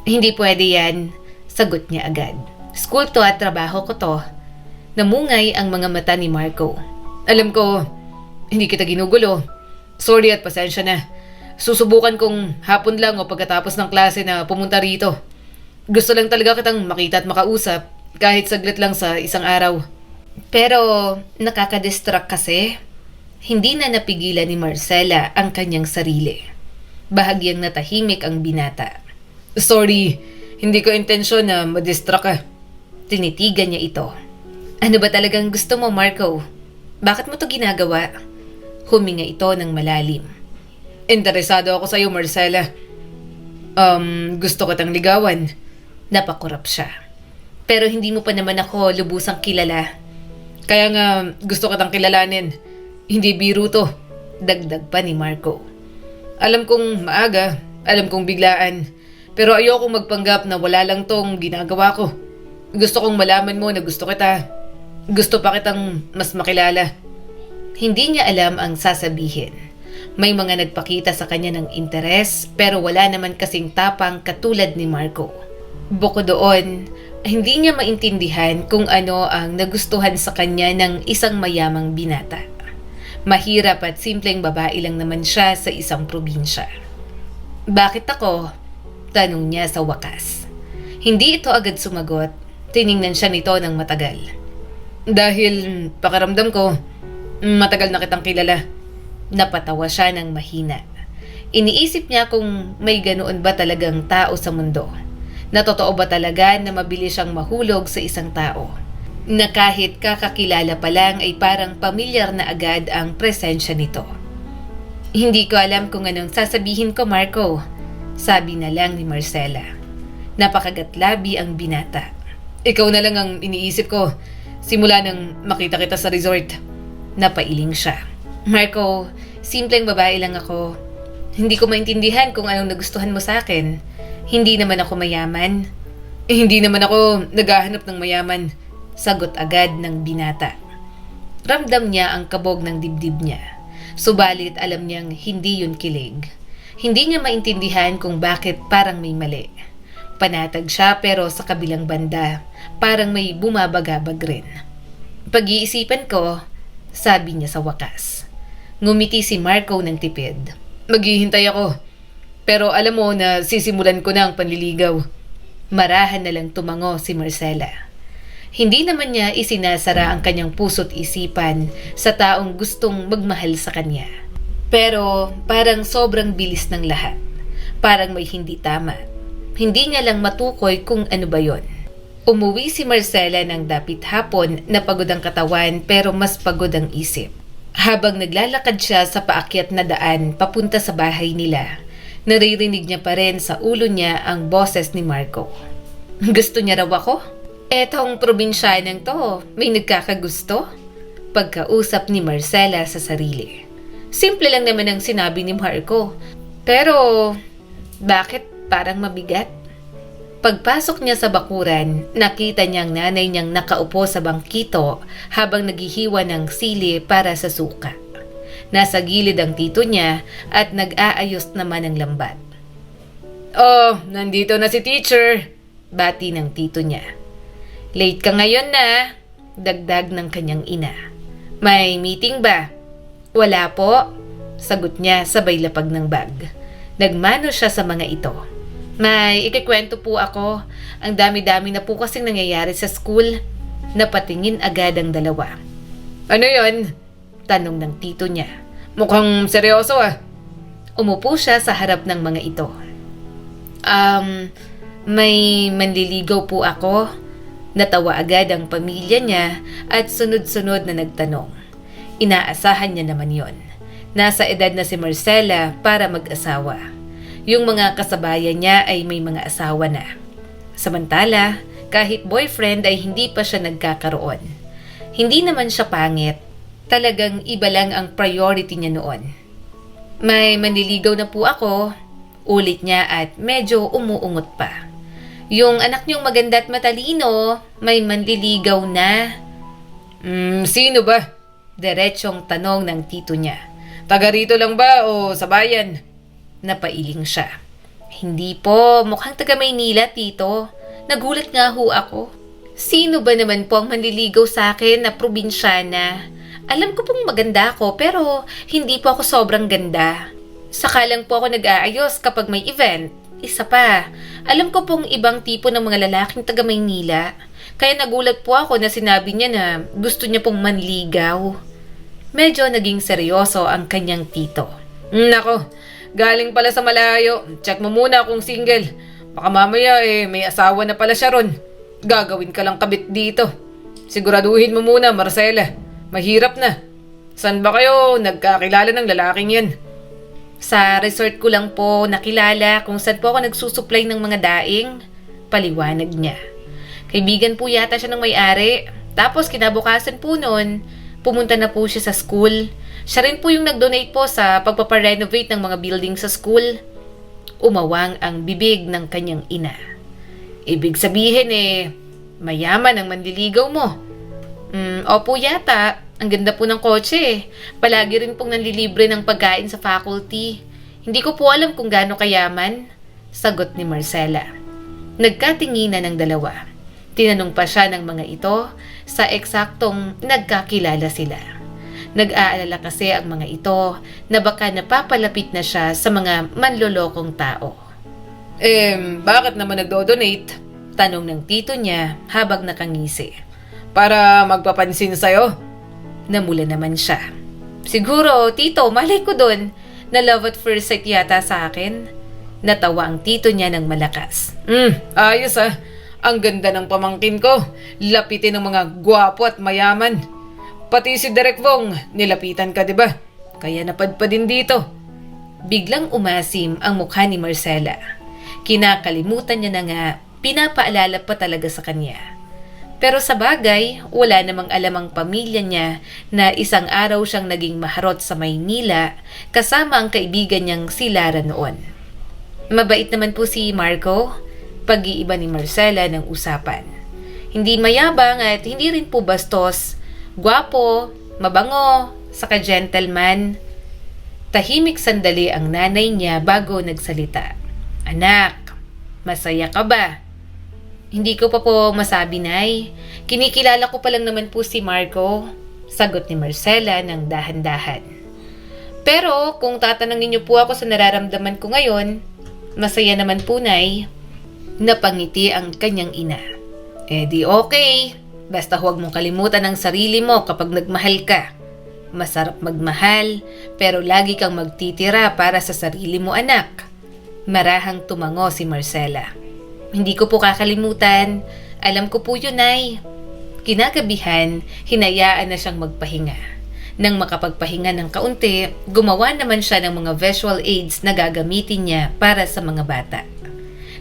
Hindi pwede yan, sagot niya agad. School to at trabaho ko to. Namungay ang mga mata ni Marco. Alam ko, hindi kita ginugulo. Sorry at pasensya na. Susubukan kong hapon lang o pagkatapos ng klase na pumunta rito. Gusto lang talaga kitang makita at makausap kahit saglit lang sa isang araw. Pero nakakadistract kasi. Hindi na napigilan ni Marcela ang kanyang sarili. Bahagyang natahimik ang binata. Sorry, hindi ko intensyon na madistract ka. Tinitigan niya ito. Ano ba talagang gusto mo, Marco? Bakit mo to ginagawa? Huminga ito ng malalim. Interesado ako sa iyo, Marcela. Gusto kitang ligawan. Napakurap siya. Pero hindi mo pa naman ako lubusang kilala. Kaya nga gusto kitang kilalanin. Hindi biro to. Dagdag pa ni Marco. Alam kong maaga, alam kong biglaan. Pero ayokong magpanggap na wala lang tong ginagawa ko. Gusto kong malaman mo na gusto kita. Gusto pa kitang mas makilala. Hindi niya alam ang sasabihin. May mga nagpakita sa kanya ng interes pero wala naman kasing tapang katulad ni Marco. Bukod doon, hindi niya maintindihan kung ano ang nagustuhan sa kanya ng isang mayamang binata. Mahirap at simpleng babae lang naman siya sa isang probinsya. Bakit ako? Tanong niya sa wakas. Hindi ito agad sumagot. Tiningnan siya nito ng matagal. Dahil pakiramdam ko, matagal na kitang kilala. Napatawa siya ng mahina. Iniisip niya kung may ganoon ba talagang tao sa mundo. Na totoo ba talaga na mabilis siyang mahulog sa isang tao? Na kahit kakakilala pa lang ay parang pamilyar na agad ang presensya nito. Hindi ko alam kung anong sasabihin ko, Marco. Sabi na lang ni Marcela. Napakagatlabi ang binata. Ikaw na lang ang iniisip ko. Simula nang makita kita sa resort. Napailing siya. Marco, simpleng babae lang ako. Hindi ko maintindihan kung anong nagustuhan mo sa akin. Hindi naman ako mayaman. Hindi naman ako naghahanap ng mayaman. Sagot agad ng binata. Ramdam niya ang kabog ng dibdib niya. Subalit alam niyang hindi yun kilig. Hindi niya maintindihan kung bakit parang may mali. Panatag siya pero sa kabilang banda, parang may bumabagabag rin. Pag-iisipan ko, sabi niya sa wakas. Ngumiti si Marco ng tipid. Maghihintay ako. Pero alam mo na sisimulan ko na ang panliligaw. Marahan na lang tumango si Marcela. Hindi naman niya isinasara ang kanyang puso't isipan sa taong gustong magmahal sa kanya. Pero parang sobrang bilis ng lahat. Parang may hindi tama. Hindi niya lang matukoy kung ano ba yon. Umuwi si Marcela ng dapit hapon na pagod ang katawan pero mas pagod ang isip. Habang naglalakad siya sa paakyat na daan papunta sa bahay nila, naririnig niya pa rin sa ulo niya ang boses ni Marco. Gusto niya raw ako? Etong probinsyanang to, may nagkakagusto? Pagkausap ni Marcela sa sarili. Simple lang naman ang sinabi ni Marco. Pero, bakit parang mabigat? Pagpasok niya sa bakuran, nakita niya ang nanay niyang nakaupo sa bangkito habang naghihiwa ng sili para sa suka. Nasa gilid ang tito niya at nag-aayos naman ng lambat. Oh, nandito na si teacher, bati ng tito niya. Late ka ngayon na, dagdag ng kanyang ina. May meeting ba? Wala po, sagot niya sabay lapag ng bag. Nagmano siya sa mga ito. May ikikwento po ako. Ang dami-dami na po kasing nangyayari sa school. Napatingin agad ang dalawa. Ano yon? Tanong ng tito niya. Mukhang seryoso ah. Umupo siya sa harap ng mga ito. May manliligaw po ako. Natawa agad ang pamilya niya at sunod-sunod na nagtanong. Inaasahan niya naman yon. Nasa edad na si Marcela para mag-asawa. Yung mga kasabayan niya ay may mga asawa na. Samantala, kahit boyfriend ay hindi pa siya nagkakaroon. Hindi naman siya pangit. Talagang iba lang ang priority niya noon. May manliligaw na po ako, ulit niya at medyo umuungot pa. Yung anak niyong maganda at matalino, may manliligaw na. Sino ba? Diretsyong tanong ng tito niya. Taga rito lang ba o sa bayan? Napailing siya. Hindi po, mukhang taga Maynila, tito. Nagulat nga ho ako. Sino ba naman po ang manliligaw sa akin na probinsyana? Alam ko pong maganda ako pero hindi po ako sobrang ganda. Saka lang po ako nag-aayos kapag may event. Isa pa, alam ko pong ibang tipo ng mga lalaking taga Maynila. Kaya nagulat po ako na sinabi niya na gusto niya pong manligaw. Medyo naging seryoso ang kanyang tito. Nako, galing pala sa malayo. Check mo muna kung single. Baka mamaya may asawa na pala siya ron. Gagawin ka lang kabit dito. Siguraduhin mo muna, Marcela. Mahirap na. Saan ba kayo nagkakilala ng lalaking yan? Sa resort ko lang po nakilala kung saan po ako nagsusupply ng mga daing. Paliwanag niya. Kaibigan po yata siya ng may-ari. Tapos kinabukasan po noon, pumunta na po siya sa school. Siya rin po yung nag-donate po sa pagpaparenovate ng mga building sa school. Umawang ang bibig ng kanyang ina. Ibig sabihin mayaman ang manliligaw mo. Opo yata. Ang ganda po ng kotse. Palagi rin pong nanlilibre ng pagkain sa faculty. Hindi ko po alam kung gaano kayaman. Sagot ni Marcela. Nagkatinginan ng dalawa. Tinanong pa siya ng mga ito sa eksaktong nagkakilala sila. Nag-aalala kasi ang mga ito na baka napapalapit na siya sa mga manlolokong tao. Bakit naman nagdo-donate? Tanong ng tito niya habang nakangisi. Para magpapansin sa'yo? Namula naman siya. Siguro, tito, malay ko dun na love at first sight yata sa akin. Natawa ang tito niya ng malakas. Ayos ah. Ang ganda ng pamangkin ko. Lapitin ng mga gwapo at mayaman. Pati si Derek Wong, nilapitan ka diba? Kaya napadpa din dito. Biglang umasim ang mukha ni Marcela. Kinakalimutan niya na nga, pinapaalala pa talaga sa kanya. Pero sa bagay, wala namang alam ang pamilya niya na isang araw siyang naging maharot sa Maynila kasama ang kaibigan niyang si Lara noon. Mabait naman po si Marco, pag-iiba ni Marcela ng usapan. Hindi mayabang at hindi rin po bastos, gwapo, mabango, saka gentleman. Tahimik sandali ang nanay niya bago nagsalita. Anak, masaya ka ba? Hindi ko pa po masabi, Nay. Kinikilala ko pa lang naman po si Marco. Sagot ni Marcela ng dahan-dahan. Pero kung tatanungin niyo po ako sa nararamdaman ko ngayon, masaya naman po, Nay. Napangiti ang kanyang ina. Di okay. Basta huwag mong kalimutan ang sarili mo kapag nagmahal ka. Masarap magmahal, pero lagi kang magtitira para sa sarili mo, anak. Marahang tumango si Marcela. Hindi ko po kakalimutan. Alam ko po yun, Nay. Kinagabihan, hinayaan na siyang magpahinga. Nang makapagpahinga ng kaunti, gumawa naman siya ng mga visual aids na gagamitin niya para sa mga bata.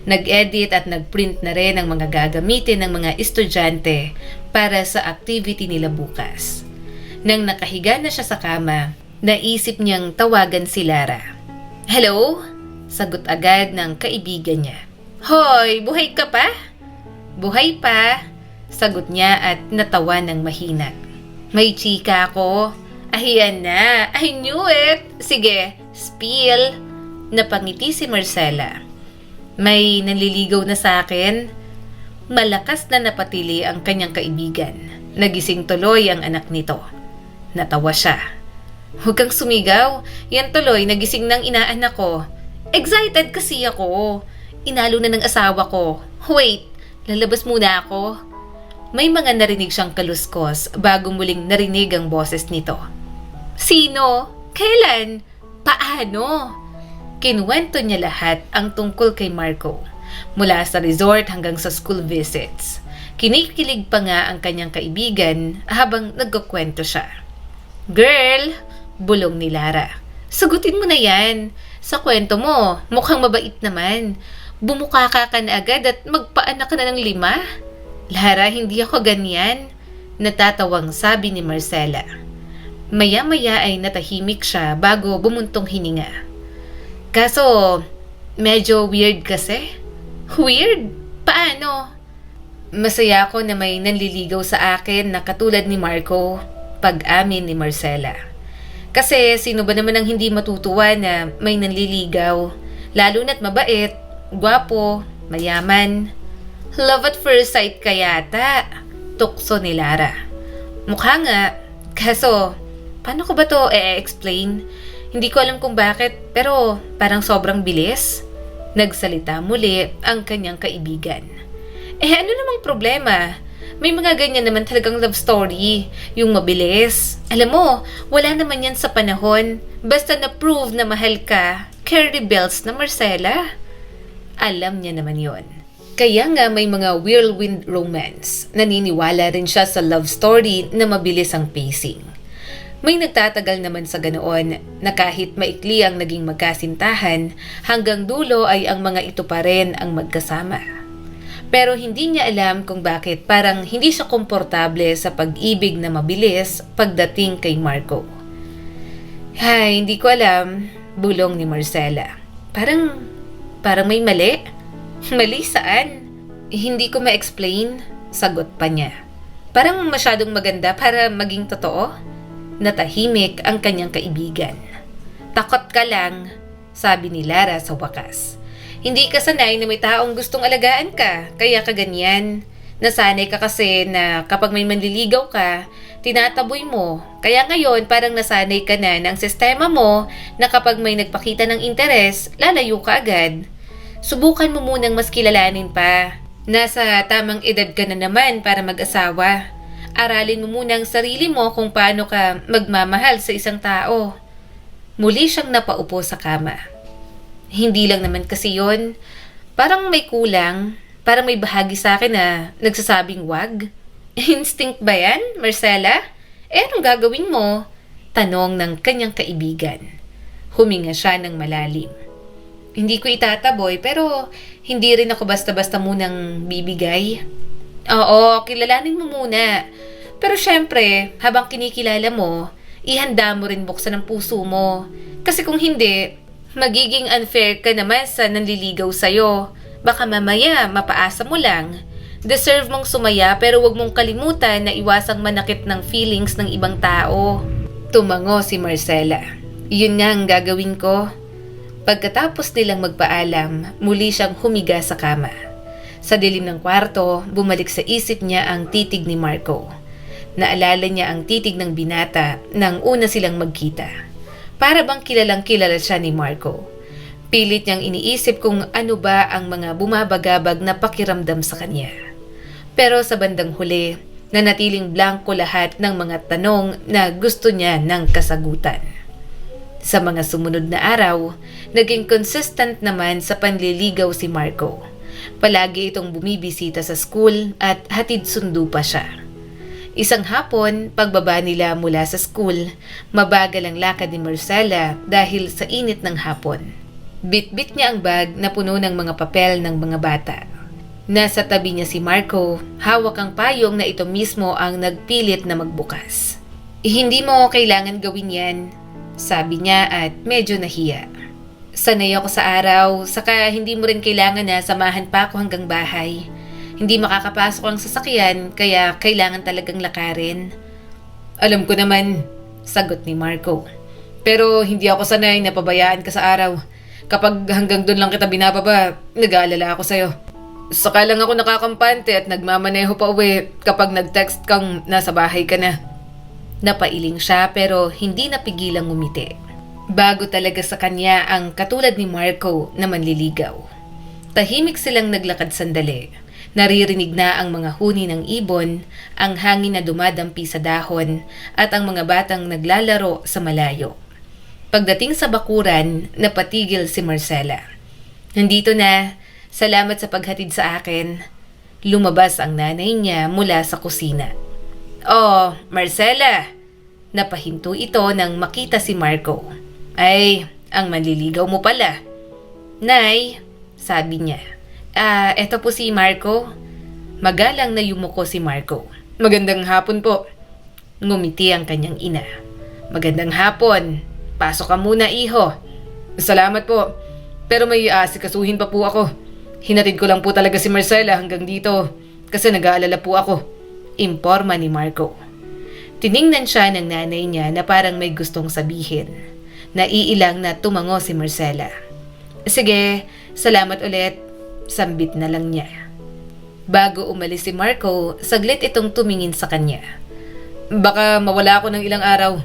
Nag-edit at nag-print na rin ang mga gagamitin ng mga estudyante para sa activity nila bukas. Nang nakahiga na siya sa kama, naisip niyang tawagan si Lara. Hello? Sagot agad ng kaibigan niya. Hoy, buhay ka pa? Buhay pa, sagot niya at natawa ng mahina. May chika ako. Ayan na, I knew it. Sige, spill. Napangiti si Marcela. May nanliligaw na sa akin. Malakas na napatili ang kanyang kaibigan. Nagising tuloy ang anak nito. Natawa siya. Huwag kang sumigaw. Yan tuloy, nagising ng inaanak ko. Excited kasi ako. Inalo na ng asawa ko. Wait, lalabas muna ako. May mga narinig siyang kaluskos bago muling narinig ang boses nito. Sino? Kailan? Paano? Kinuwento niya lahat ang tungkol kay Marco. Mula sa resort hanggang sa school visits. Kinikilig pa nga ang kanyang kaibigan habang nagkukwento siya. Girl, bulong ni Lara. Sagutin mo na yan. Sa kwento mo, mukhang mabait naman. Bumuka ka na agad at magpaanak ka na ng 5. Lara, hindi ako ganyan. Natatawang sabi ni Marcela. Maya-maya ay natahimik siya bago bumuntong hininga. Kaso, medyo weird kasi. Weird? Paano? Masaya ako na may nanliligaw sa akin na katulad ni Marco, pag-amin ni Marcela. Kasi sino ba naman ang hindi matutuwa na may nanliligaw, lalo na't mabait, gwapo, mayaman. Love at first sight ka yata, tukso ni Lara. Mukha nga, kaso paano ko ba to explain? Hindi ko alam kung bakit, pero parang sobrang bilis. Nagsalita muli ang kanyang kaibigan. Ano namang problema? May mga ganyan naman talagang love story, yung mabilis. Alam mo, wala naman yan sa panahon. Basta na-prove na mahal ka, carry bells na Marcela. Alam niya naman yon. Kaya nga may mga whirlwind romance. Naniniwala rin siya sa love story na mabilis ang pacing. May nagtatagal naman sa ganoon na kahit maikli ang naging magkasintahan, hanggang dulo ay ang mga ito pa rin ang magkasama. Pero hindi niya alam kung bakit parang hindi siya komportable sa pag-ibig na mabilis pagdating kay Marco. Hay, hindi ko alam, bulong ni Marcela. Parang may mali. Mali saan? Hindi ko ma-explain, sagot pa niya. Parang masyadong maganda para maging totoo. Natahimik ang kanyang kaibigan. Takot ka lang, sabi ni Lara sa wakas. Hindi ka sanay na may taong gustong alagaan ka, kaya ka ganyan. Nasanay ka kasi na kapag may manliligaw ka, tinataboy mo. Kaya ngayon parang nasanay ka na ng sistema mo na kapag may nagpakita ng interes, lalayo ka agad. Subukan mo munang mas kilalanin pa. Nasa tamang edad ka na naman para mag-asawa. Aralin mo muna ang sarili mo kung paano ka magmamahal sa isang tao. Muli siyang napaupo sa kama. Hindi lang naman kasi yon. Parang may kulang. Parang may bahagi sa akin na nagsasabing wag. Instinct ba yan, Marcela? Anong gagawin mo? Tanong ng kanyang kaibigan. Huminga siya ng malalim. Hindi ko itataboy pero hindi rin ako basta-basta munang bibigay. Oo, kilalanin mo muna. Pero syempre, habang kinikilala mo, ihanda mo rin buksan ang puso mo. Kasi kung hindi, magiging unfair ka naman sa nanliligaw sa'yo. Baka mamaya, mapaasa mo lang. Deserve mong sumaya pero wag mong kalimutan na iwasang manakit ng feelings ng ibang tao. Tumango si Marcela. Yun nga ang gagawin ko. Pagkatapos nilang magpaalam, muli siyang humiga sa kama. Sa dilim ng kwarto, bumalik sa isip niya ang titig ni Marco. Naalala niya ang titig ng binata nang una silang magkita. Para bang kilalang kilala siya ni Marco. Pilit niyang iniisip kung ano ba ang mga bumabagabag na pakiramdam sa kanya. Pero sa bandang huli, nanatiling blanko lahat ng mga tanong na gusto niya ng kasagutan. Sa mga sumunod na araw, naging consistent naman sa panliligaw si Marco. Palagi itong bumibisita sa school at hatid sundo pa siya. Isang hapon, pagbaba nila mula sa school, mabagal ang lakad ni Marcela dahil sa init ng hapon. Bit-bit niya ang bag na puno ng mga papel ng mga bata. Nasa tabi niya si Marco, hawak ang payong na ito mismo ang nagpilit na magbukas. Hindi mo kailangan gawin yan, sabi niya at medyo nahiya. Sanay ako sa araw, saka hindi mo rin kailangan na samahan pa ako hanggang bahay. Hindi makakapasok ang sasakyan, kaya kailangan talagang lakarin. Alam ko naman, sagot ni Marco. Pero hindi ako sanay na pabayaan ka sa araw. Kapag hanggang doon lang kita binababa, nag-aalala ako sa'yo. Saka lang ako nakakampante at nagmamaneho pa uwi kapag nag-text kang nasa bahay ka na. Napailing siya pero hindi napigilang ngumiti. Bago talaga sa kanya ang katulad ni Marco na manliligaw. Tahimik silang naglakad sandali. Naririnig na ang mga huni ng ibon, ang hangin na dumadampi sa dahon, at ang mga batang naglalaro sa malayo. Pagdating sa bakuran, napatigil si Marcela. "Nandito na. Salamat sa paghatid sa akin." Lumabas ang nanay niya mula sa kusina. "Oh, Marcela!" Napahinto ito nang makita si Marco. "Ay, ang manliligaw mo pala." "Nay," sabi niya. Eto po si Marco." Magalang na yumuko si Marco. "Magandang hapon po." Ngumiti ang kanyang ina. "Magandang hapon. Pasok ka muna, iho." "Salamat po. Pero may aasikasuhin pa po ako. Hinatid ko lang po talaga si Marcela hanggang dito kasi nag-aalala po ako." Imporma ni Marco. Tiningnan siya ng nanay niya na parang may gustong sabihin. Naiilang na tumango si Marcela. "Sige, salamat ulit." Sambit na lang niya. Bago umalis si Marco, saglit itong tumingin sa kanya. "Baka mawala ako ng ilang araw.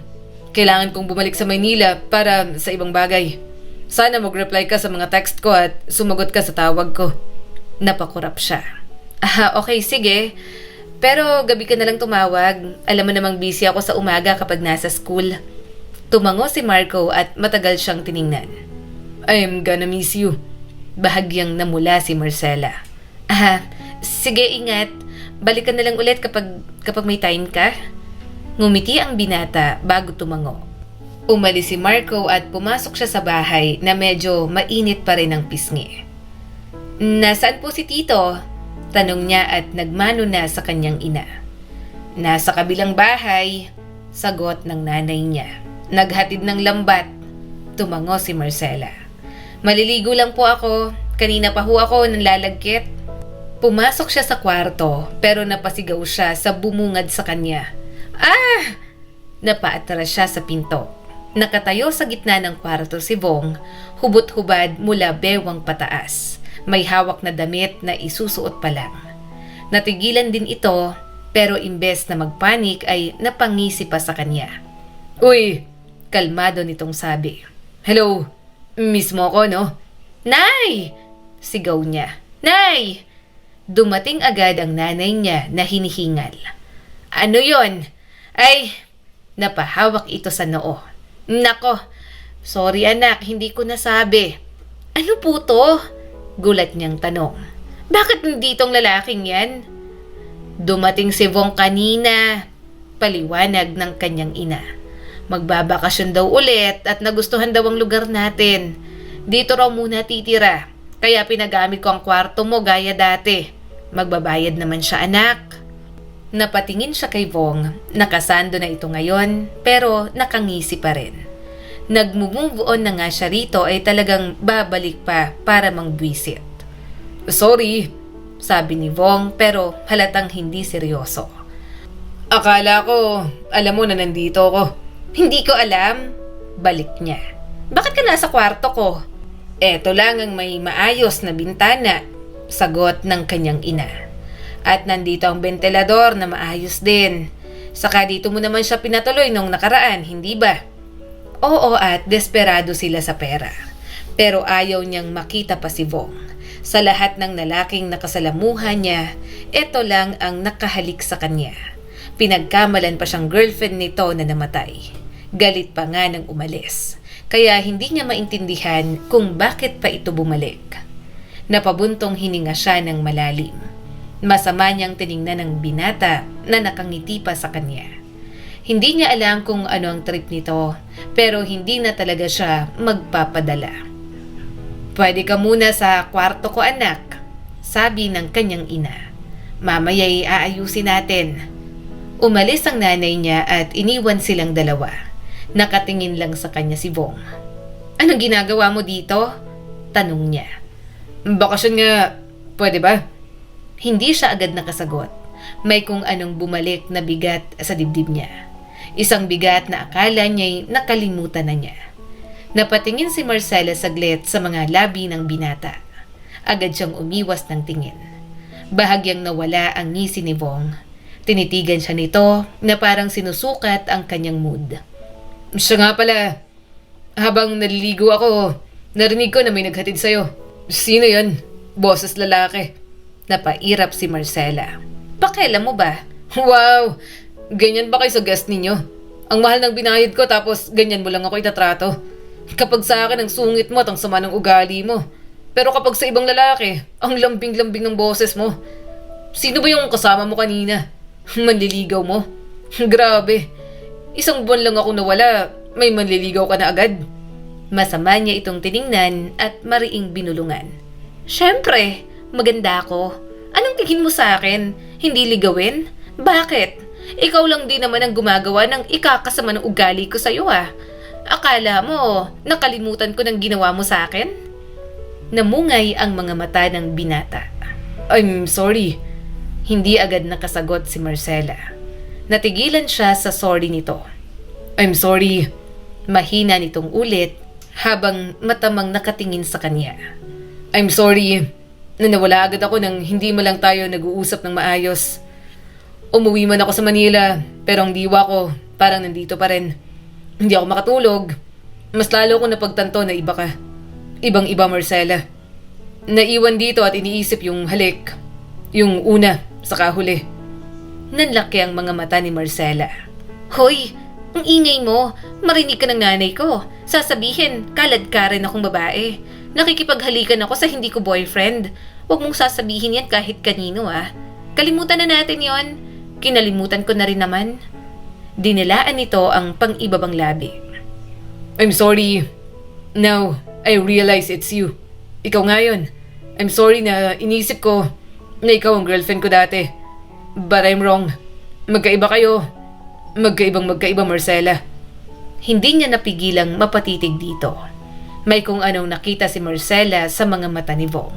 Kailangan kong bumalik sa Maynila para sa ibang bagay. Sana mag-reply ka sa mga text ko at sumagot ka sa tawag ko." Napakurap siya. Okay, sige. Pero gabi ka na lang tumawag. Alam mo namang busy ako sa umaga kapag nasa school." Tumango si Marco at matagal siyang tiningnan. "I'm gonna miss you." Bahagyang namula si Marcela. Sige, ingat. Balik ka na lang ulit kapag may time ka." Ngumiti ang binata bago tumango. Umalis si Marco at pumasok siya sa bahay na medyo mainit pa rin ang pisngi. "Nasaan po si Tito?" Tanong niya at nagmano na sa kanyang ina. "Nasa kabilang bahay," sagot ng nanay niya. "Naghatid ng lambat." Tumango si Marcela. "Maliligo lang po ako. Kanina pa ho ako nanlalagkit." Pumasok siya sa kwarto pero napasigaw siya sa bumungad sa kanya. Napaatras siya sa pinto. Nakatayo sa gitna ng kwarto si Vong, hubot-hubad mula bewang pataas. May hawak na damit na isusuot pa lang. Natigilan din ito, pero imbes na magpanik ay napangisi pa sa kanya. "Uy!" Kalmado nitong sabi. "Hello, miss mo ko, no?" "Nay!" Sigaw niya. "Nay!" Dumating agad ang nanay niya na hinihingal. "Ano yon?" "Ay!" Napahawak ito sa noo. "Nako, sorry anak, hindi ko nasabi." "Ano po to?" Gulat niyang tanong. "Bakit nanditong lalaking yan?" "Dumating si Vong kanina," paliwanag ng kanyang ina. "Magbabakasyon daw ulit at nagustuhan daw ang lugar natin. Dito raw muna titira, kaya pinagamit ko ang kwarto mo gaya dati. Magbabayad naman siya, anak." Napatingin siya kay Vong. Nakasando na ito ngayon, pero nakangisi pa rin. Nag-move on na nga siya rito ay talagang babalik pa para mangbwisit. "Sorry," sabi ni Vong pero halatang hindi seryoso. "Akala ko, alam mo na nandito ako." "Hindi ko alam." Balik niya. "Bakit ka nasa kwarto ko?" "Eto lang ang may maayos na bintana," sagot ng kanyang ina. "At nandito ang ventilador na maayos din. Saka dito mo naman siya pinatuloy nung nakaraan, hindi ba?" Oo, at desperado sila sa pera. Pero ayaw niyang makita pa si Vong. Sa lahat ng lalaking nakasalamuhan niya, ito lang ang nakahalik sa kanya. Pinagkamalan pa siyang girlfriend nito na namatay. Galit pa nga nang umalis. Kaya hindi niya maintindihan kung bakit pa ito bumalik. Napabuntong hininga siya ng malalim. Masama niyang tiningnan ng binata na nakangiti pa sa kanya. Hindi niya alam kung ano ang trip nito, pero hindi na talaga siya magpapadala. "Pwede ka muna sa kwarto ko, anak," sabi ng kanyang ina. "Mamaya'y aayusin natin." Umalis ang nanay niya at iniwan silang dalawa. Nakatingin lang sa kanya si Vong. "Anong ginagawa mo dito?" Tanong niya. "Bakasyon nga, pwede ba?" Hindi siya agad nakasagot. May kung anong bumalik na bigat sa dibdib niya. Isang bigat na akala niya'y nakalimutan na niya. Napatingin si Marcela saglit sa mga labi ng binata. Agad siyang umiwas ng tingin. Bahagyang nawala ang ngisi ni Vong. Tinitigan siya nito na parang sinusukat ang kanyang mood. Siya nga pala, habang naliligo ako, narinig ko na may naghatid sa'yo. Sino yan? Boses lalaki. Napairap si Marcela. Pakialam mo ba? Wow! Ganyan ba kayo sa guest ninyo? Ang mahal ng binayad ko tapos ganyan mo lang ako itatrato. Kapag sa akin ang sungit mo at ang sama ng ugali mo. Pero kapag sa ibang lalaki, ang lambing-lambing ng boses mo. Sino ba yung kasama mo kanina? Manliligaw mo? Grabe. Isang buwan lang ako nawala, may manliligaw ka na agad. Masama niya itong tiningnan at mariing binulungan. Syempre, maganda ako. Anong tingin mo sa akin? Hindi ligawin? Bakit? Ikaw lang din naman ang gumagawa ng ikakasama ng ugali ko sa'yo ah. Akala mo, nakalimutan ko ng ginawa mo sa akin? Namungay ang mga mata ng binata. I'm sorry. Hindi agad nakasagot si Marcela. Natigilan siya sa sorry nito. I'm sorry. Mahina nitong ulit habang matamang nakatingin sa kanya. I'm sorry na nawala agad ako nang hindi mo lang tayo nag-uusap ng maayos. Umuwi man ako sa Manila pero ang diwa ko parang nandito pa rin. Hindi ako makatulog. Mas lalo ko napagtanto na iba ka. Ibang-iba, Marcela. Naiwan dito at iniisip yung halik. Yung una, saka huli. Nanlaki ang mga mata ni Marcela. Hoy, ang ingay mo. Marinig ka ng nanay ko. Sasabihin, kalad ka rin akong babae. Nakikipaghalikan ako sa hindi ko boyfriend. Huwag mong sasabihin yan kahit kanino ah. Kalimutan na natin yon. Kinalimutan ko na rin naman. Dinilaan nito ang pang-ibabang labi. I'm sorry. Now, I realize it's you. Ikaw nga yun. I'm sorry na inisip ko na ikaw ang girlfriend ko dati. But I'm wrong. Magkaiba kayo. Magkaiba, Marcela. Hindi niya napigilang mapatitig dito. May kung anong nakita si Marcela sa mga mata ni Vong.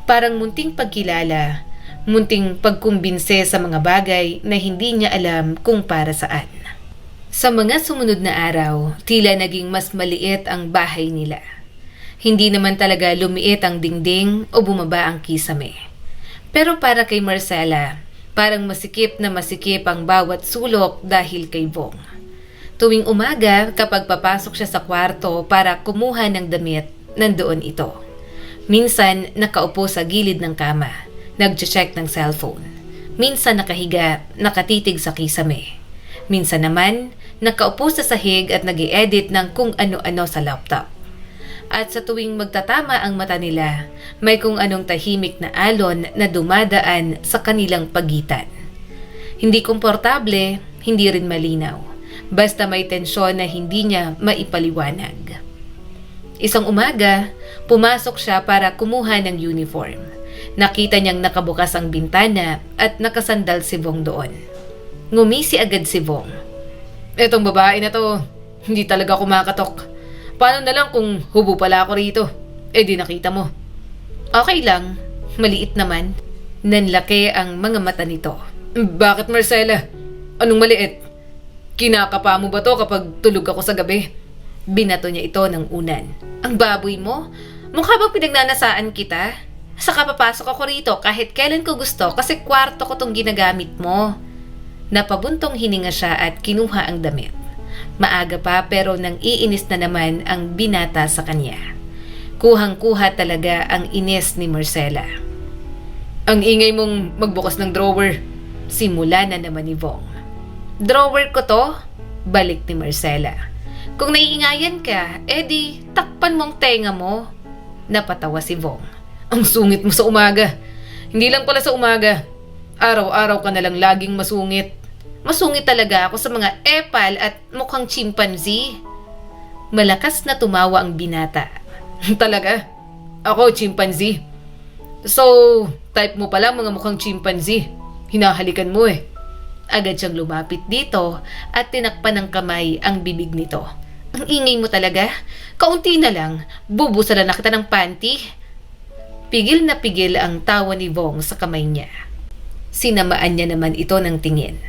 Parang munting pagkilala, munting pagkumbinse sa mga bagay na hindi niya alam kung para saan. Sa mga sumunod na araw, tila naging mas maliit ang bahay nila. Hindi naman talaga lumiit ang dingding o bumaba ang kisame. Pero para kay Marcela, parang masikip na masikip ang bawat sulok dahil kay Vong. Tuwing umaga, kapag papasok siya sa kwarto para kumuha ng damit, nandoon ito. Minsan, nakaupo sa gilid ng kama, nagche-check ng cellphone. Minsan nakahiga, nakatitig sa kisame. Minsan naman, nakaupo sa sahig at nag-i-edit ng kung ano-ano sa laptop. At sa tuwing magtatama ang mata nila, may kung anong tahimik na alon na dumadaan sa kanilang pagitan. Hindi komportable, hindi rin malinaw. Basta may tensyon na hindi niya maipaliwanag. Isang umaga, pumasok siya para kumuha ng uniform. Nakita niyang nakabukas ang bintana at nakasandal si Vong doon. Ngumisi agad si Vong. Etong babae na to, hindi talaga kumakatok. Paano na lang kung hubo pala ako rito? Eh di nakita mo. Okay lang, maliit naman. Nanlaki ang mga mata nito. Bakit Marcela? Anong maliit? Kinakapa mo ba to kapag tulog ako sa gabi? Binato niya ito ng unan. Ang baboy mo? Mukha bang pinagnanasaan kita? Saka papasok ako rito kahit kailan ko gusto kasi kwarto ko tong ginagamit mo. Napabuntong hininga siya at kinuha ang damit. Maaga pa pero nang iinis na naman ang binata sa kanya. Kuhang-kuha talaga ang inis ni Marcela. Ang ingay mong magbukas ng drawer. Simula na naman ni Vong. Drawer ko to? Balik ni Marcela. Kung naiingayan ka, edi takpan mong tenga mo. Napatawa si Vong. Ang sungit mo sa umaga. Hindi lang pala sa umaga. Araw-araw ka na lang laging masungit. Masungit talaga ako sa mga epal at mukhang chimpanzee. Malakas na tumawa ang binata. Talaga? Ako, chimpanzee? So, type mo pala mga mukhang chimpanzee. Hinahalikan mo eh. Agad siyang lumapit dito at tinakpan ng kamay ang bibig nito. Ang ingay mo talaga. Kaunti na lang, bubusalan na kita ng panty. Pigil na pigil ang tawa ni Vong sa kamay niya. Sinamaan niya naman ito ng tingin.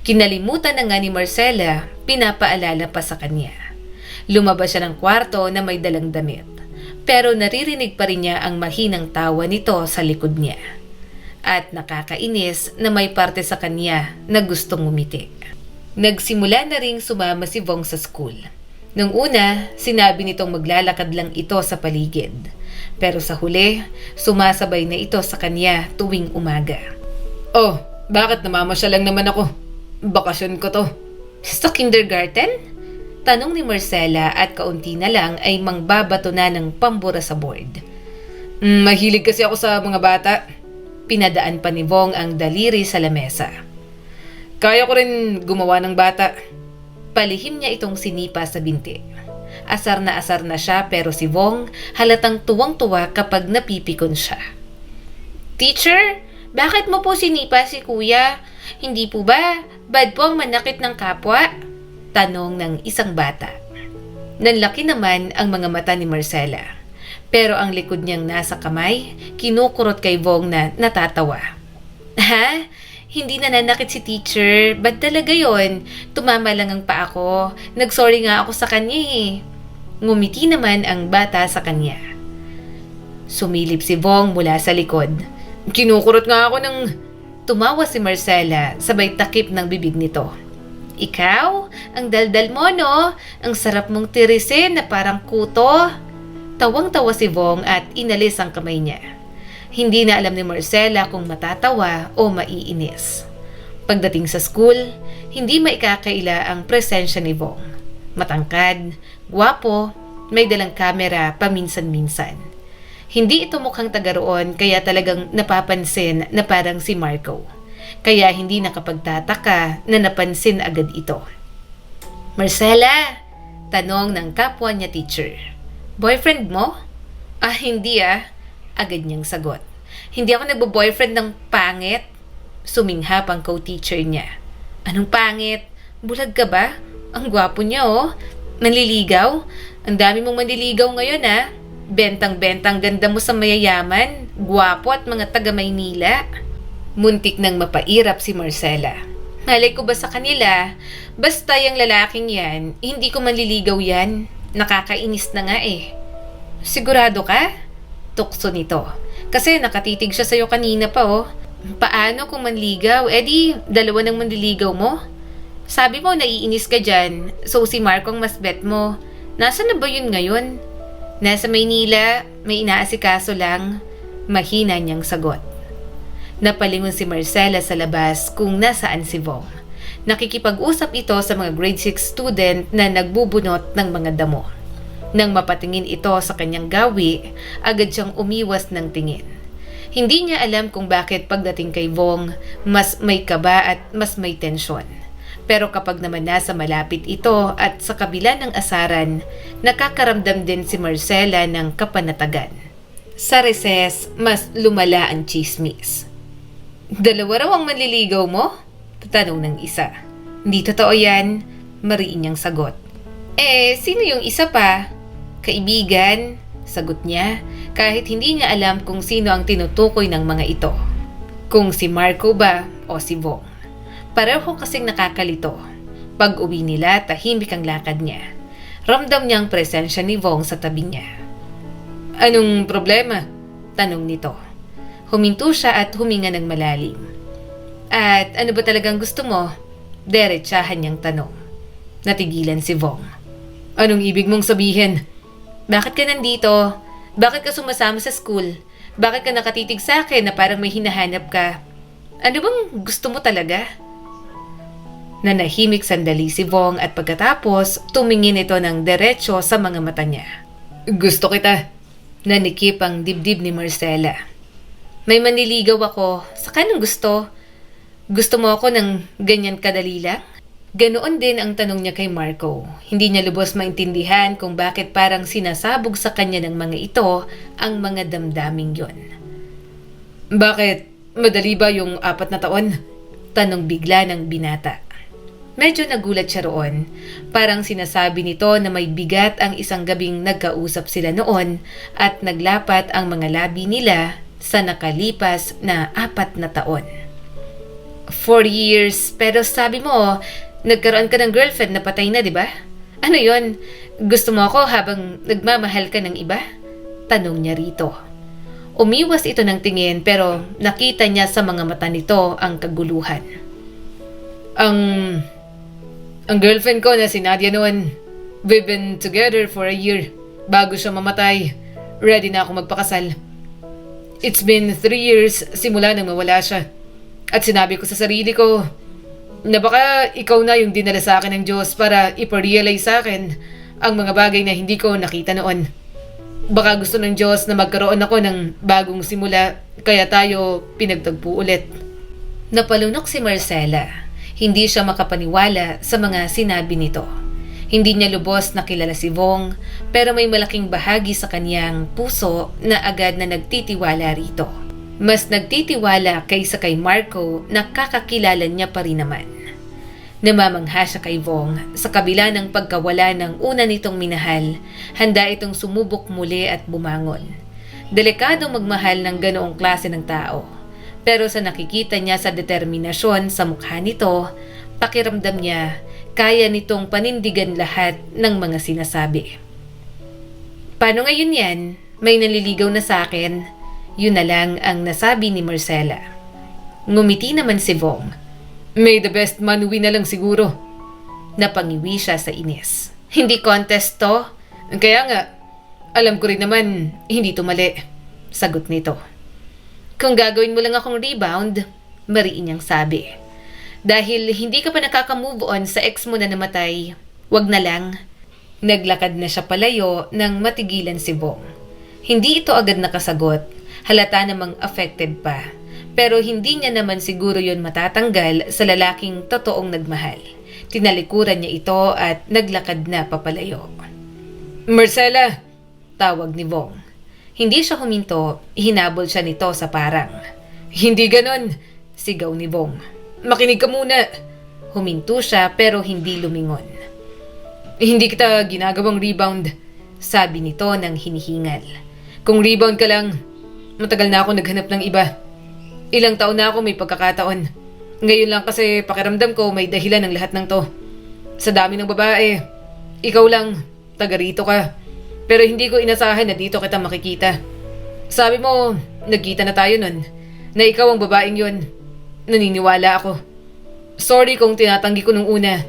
Kinalimutan na nga ni Marcela, pinapaalala pa sa kanya. Lumabas siya ng kwarto na may dalang damit. Pero naririnig pa rin niya ang mahinang tawa nito sa likod niya. at nakakainis na may parte sa kanya na gustong ngumiti. Nagsimula na ring sumama si Vong sa school. Nung una, sinabi nitong maglalakad lang ito sa paligid. Pero sa huli, sumasabay na ito sa kanya tuwing umaga. Oh, bakit namamasyal lang naman ako? Bakasyon ko to. Sa kindergarten? Tanong ni Marcela at kaunti na lang ay mangbabato na ng pambura sa board. Mahilig kasi ako sa mga bata. Pinadaan pa ni Vong ang daliri sa lamesa. Kaya ko rin gumawa ng bata. Palihim niya itong sinipa sa binti. Asar na siya pero si Vong halatang tuwang-tuwa kapag napipikon siya. Teacher, bakit mo po sinipa si kuya? Hindi po ba bad po ang manakit ng kapwa? Tanong ng isang bata. Nanlaki naman ang mga mata ni Marcela. Pero ang likod niyang nasa kamay, kinukurot kay Vong na natatawa. Ha? Hindi nananakit si teacher. Ba't talaga yon? Tumama lang ang paa ko. Nagsorry nga ako sa kanya eh. Ngumiti naman ang bata sa kanya. Sumilip si Vong mula sa likod. Kinukurot nga ako ng... Tumawa si Marcela sabay takip ng bibig nito. Ikaw? Ang daldal mo no? Ang sarap mong tirisin na parang kuto. Tawang-tawa si Vong at inalis ang kamay niya. Hindi na alam ni Marcela kung matatawa o maiinis. Pagdating sa school, hindi maikakaila ang presensya ni Vong. Matangkad, gwapo, may dalang kamera paminsan-minsan. Hindi ito mukhang taga roon kaya talagang napapansin na parang si Marco. Kaya hindi nakapagtataka na napansin agad ito. Marcela, tanong ng kapwa niya teacher. Boyfriend mo? Hindi Agad niyang sagot. Hindi ako nagbo-boyfriend ng pangit. Suminghap ang co-teacher niya. Anong pangit? Bulag ka ba? Ang gwapo niya oh. Manliligaw? Ang dami mong manliligaw ngayon Bentang-bentang ganda mo sa mayayaman, gwapo at mga taga Maynila. Muntik nang mapairap si Marcela. Malay ko ba sa kanila? Basta yung lalaking yan, hindi ko manliligaw yan. Nakakainis na nga eh. Sigurado ka? Tukso nito. Kasi nakatitig siya sa'yo kanina pa oh. Paano kung manligaw? Di, dalawa ng manliligaw mo? Sabi mo naiinis ka dyan, so si Marco ang mas bet mo. Nasaan na ba yun ngayon? Nasa Maynila, may inaasikaso lang. Mahina niyang sagot. Napalingon si Marcela sa labas kung nasaan si Vong. Nakikipag-usap ito sa mga grade 6 student na nagbubunot ng mga damo. Nang mapatingin ito sa kanyang gawi, agad siyang umiwas ng tingin. Hindi niya alam kung bakit pagdating kay Vong, mas may kaba at mas may tensyon. Pero kapag naman nasa malapit ito at sa kabila ng asaran, nakakaramdam din si Marcela ng kapanatagan. Sa recess, mas lumala ang chismis. Dalawa raw ang manliligaw mo? Tatanong ng isa. Hindi totoo yan, mariin niyang sagot. Sino yung isa pa? Kaibigan, sagot niya, kahit hindi niya alam kung sino ang tinutukoy ng mga ito. Kung si Marco ba o si Vong. Pareho kasing nakakalito. Pag uwi nila, tahimik ang lakad niya. Ramdam niyang presensya ni Vong sa tabi niya. Anong problema? Tanong nito. Huminto siya at huminga ng malalim. At ano ba talagang gusto mo? Diretsahan niyang tanong. Natigilan si Vong. Anong ibig mong sabihin? Bakit ka nandito? Bakit ka sumasama sa school? Bakit ka nakatitig sa akin na parang may hinahanap ka? Ano bang gusto mo talaga? Nanahimik sandali si Vong at pagkatapos tumingin ito ng diretso sa mga mata niya. Gusto kita. Nanikip ang dibdib ni Marcela. May manliligaw ako. Sa kanong gusto? Gusto mo ako ng ganyan kadali lang? Ganoon din ang tanong niya kay Marco. Hindi niya lubos maintindihan kung bakit parang sinasabog sa kanya ng mga ito ang mga damdaming yon. Bakit? Madali ba yung 4 na taon? Tanong bigla ng binata. Medyo nagulat siya roon. Parang sinasabi nito na may bigat ang isang gabing nagkausap sila noon at naglapat ang mga labi nila sa nakalipas na 4 na taon. 4 years, pero sabi mo, nagkaroon ka ng girlfriend na patay na, di ba? Ano yon? Gusto mo ako habang nagmamahal ka ng iba? Tanong niya rito. Umiwas ito ng tingin pero nakita niya sa mga mata nito ang kaguluhan. Ang girlfriend ko na si Nadia noon, we've been together for a year. Bago siya mamatay, ready na ako magpakasal. It's been 3 years simula nang mawala siya. At sinabi ko sa sarili ko na baka ikaw na yung dinala sa akin ng Diyos para iparealize sa akin ang mga bagay na hindi ko nakita noon. Baka gusto ng Diyos na magkaroon ako ng bagong simula, kaya tayo pinagtagpo ulit. Napalunok si Marcela. Hindi siya makapaniwala sa mga sinabi nito. Hindi niya lubos na kilala si Vong, pero may malaking bahagi sa kanyang puso na agad na nagtitiwala rito. Mas nagtitiwala kaysa kay Marco na kakakilala niya pa rin naman. Namamangha siya kay Vong sa kabila ng pagkawala ng una nitong minahal, handa itong sumubok muli at bumangon. Delikadong magmahal ng ganoong klase ng tao. Pero sa nakikita niya sa determinasyon sa mukha nito, pakiramdam niya kaya nitong panindigan lahat ng mga sinasabi. Paano ngayon yan? May naliligaw na sa akin? Yun na lang ang nasabi ni Marcela. Ngumiti naman si Vong. May the best man win na lang siguro. Napangiwi siya sa inis. Hindi contest to? Kaya nga, alam ko rin naman, hindi to mali. Sagot nito. Kung gagawin mo lang akong rebound, mariin niyang sabi. Dahil hindi ka pa nakaka-move on sa ex mo na namatay, wag na lang. Naglakad na siya palayo nang matigilan si Vong. Hindi ito agad nakasagot, halata namang affected pa. Pero hindi niya naman siguro yon matatanggal sa lalaking totoong nagmahal. Tinalikuran niya ito at naglakad na papalayo. Marcela! Tawag ni Vong. Hindi siya huminto, hinabol siya nito sa parang. Hindi ganon! Sigaw ni Vong. Makinig ka muna! Huminto siya pero hindi lumingon. Hindi kita ginagawang rebound, sabi nito ng hinihingal. Kung rebound ka lang, matagal na ako naghanap ng iba. Ilang taon na ako may pagkakataon. Ngayon lang kasi pakiramdam ko may dahilan ng lahat ng to. Sa dami ng babae, ikaw lang, taga rito ka. Pero hindi ko inasahan na dito kita makikita. Sabi mo, nagkita na tayo nun, na ikaw ang babaeng yon. Naniniwala ako. Sorry kung tinatanggi ko nung una.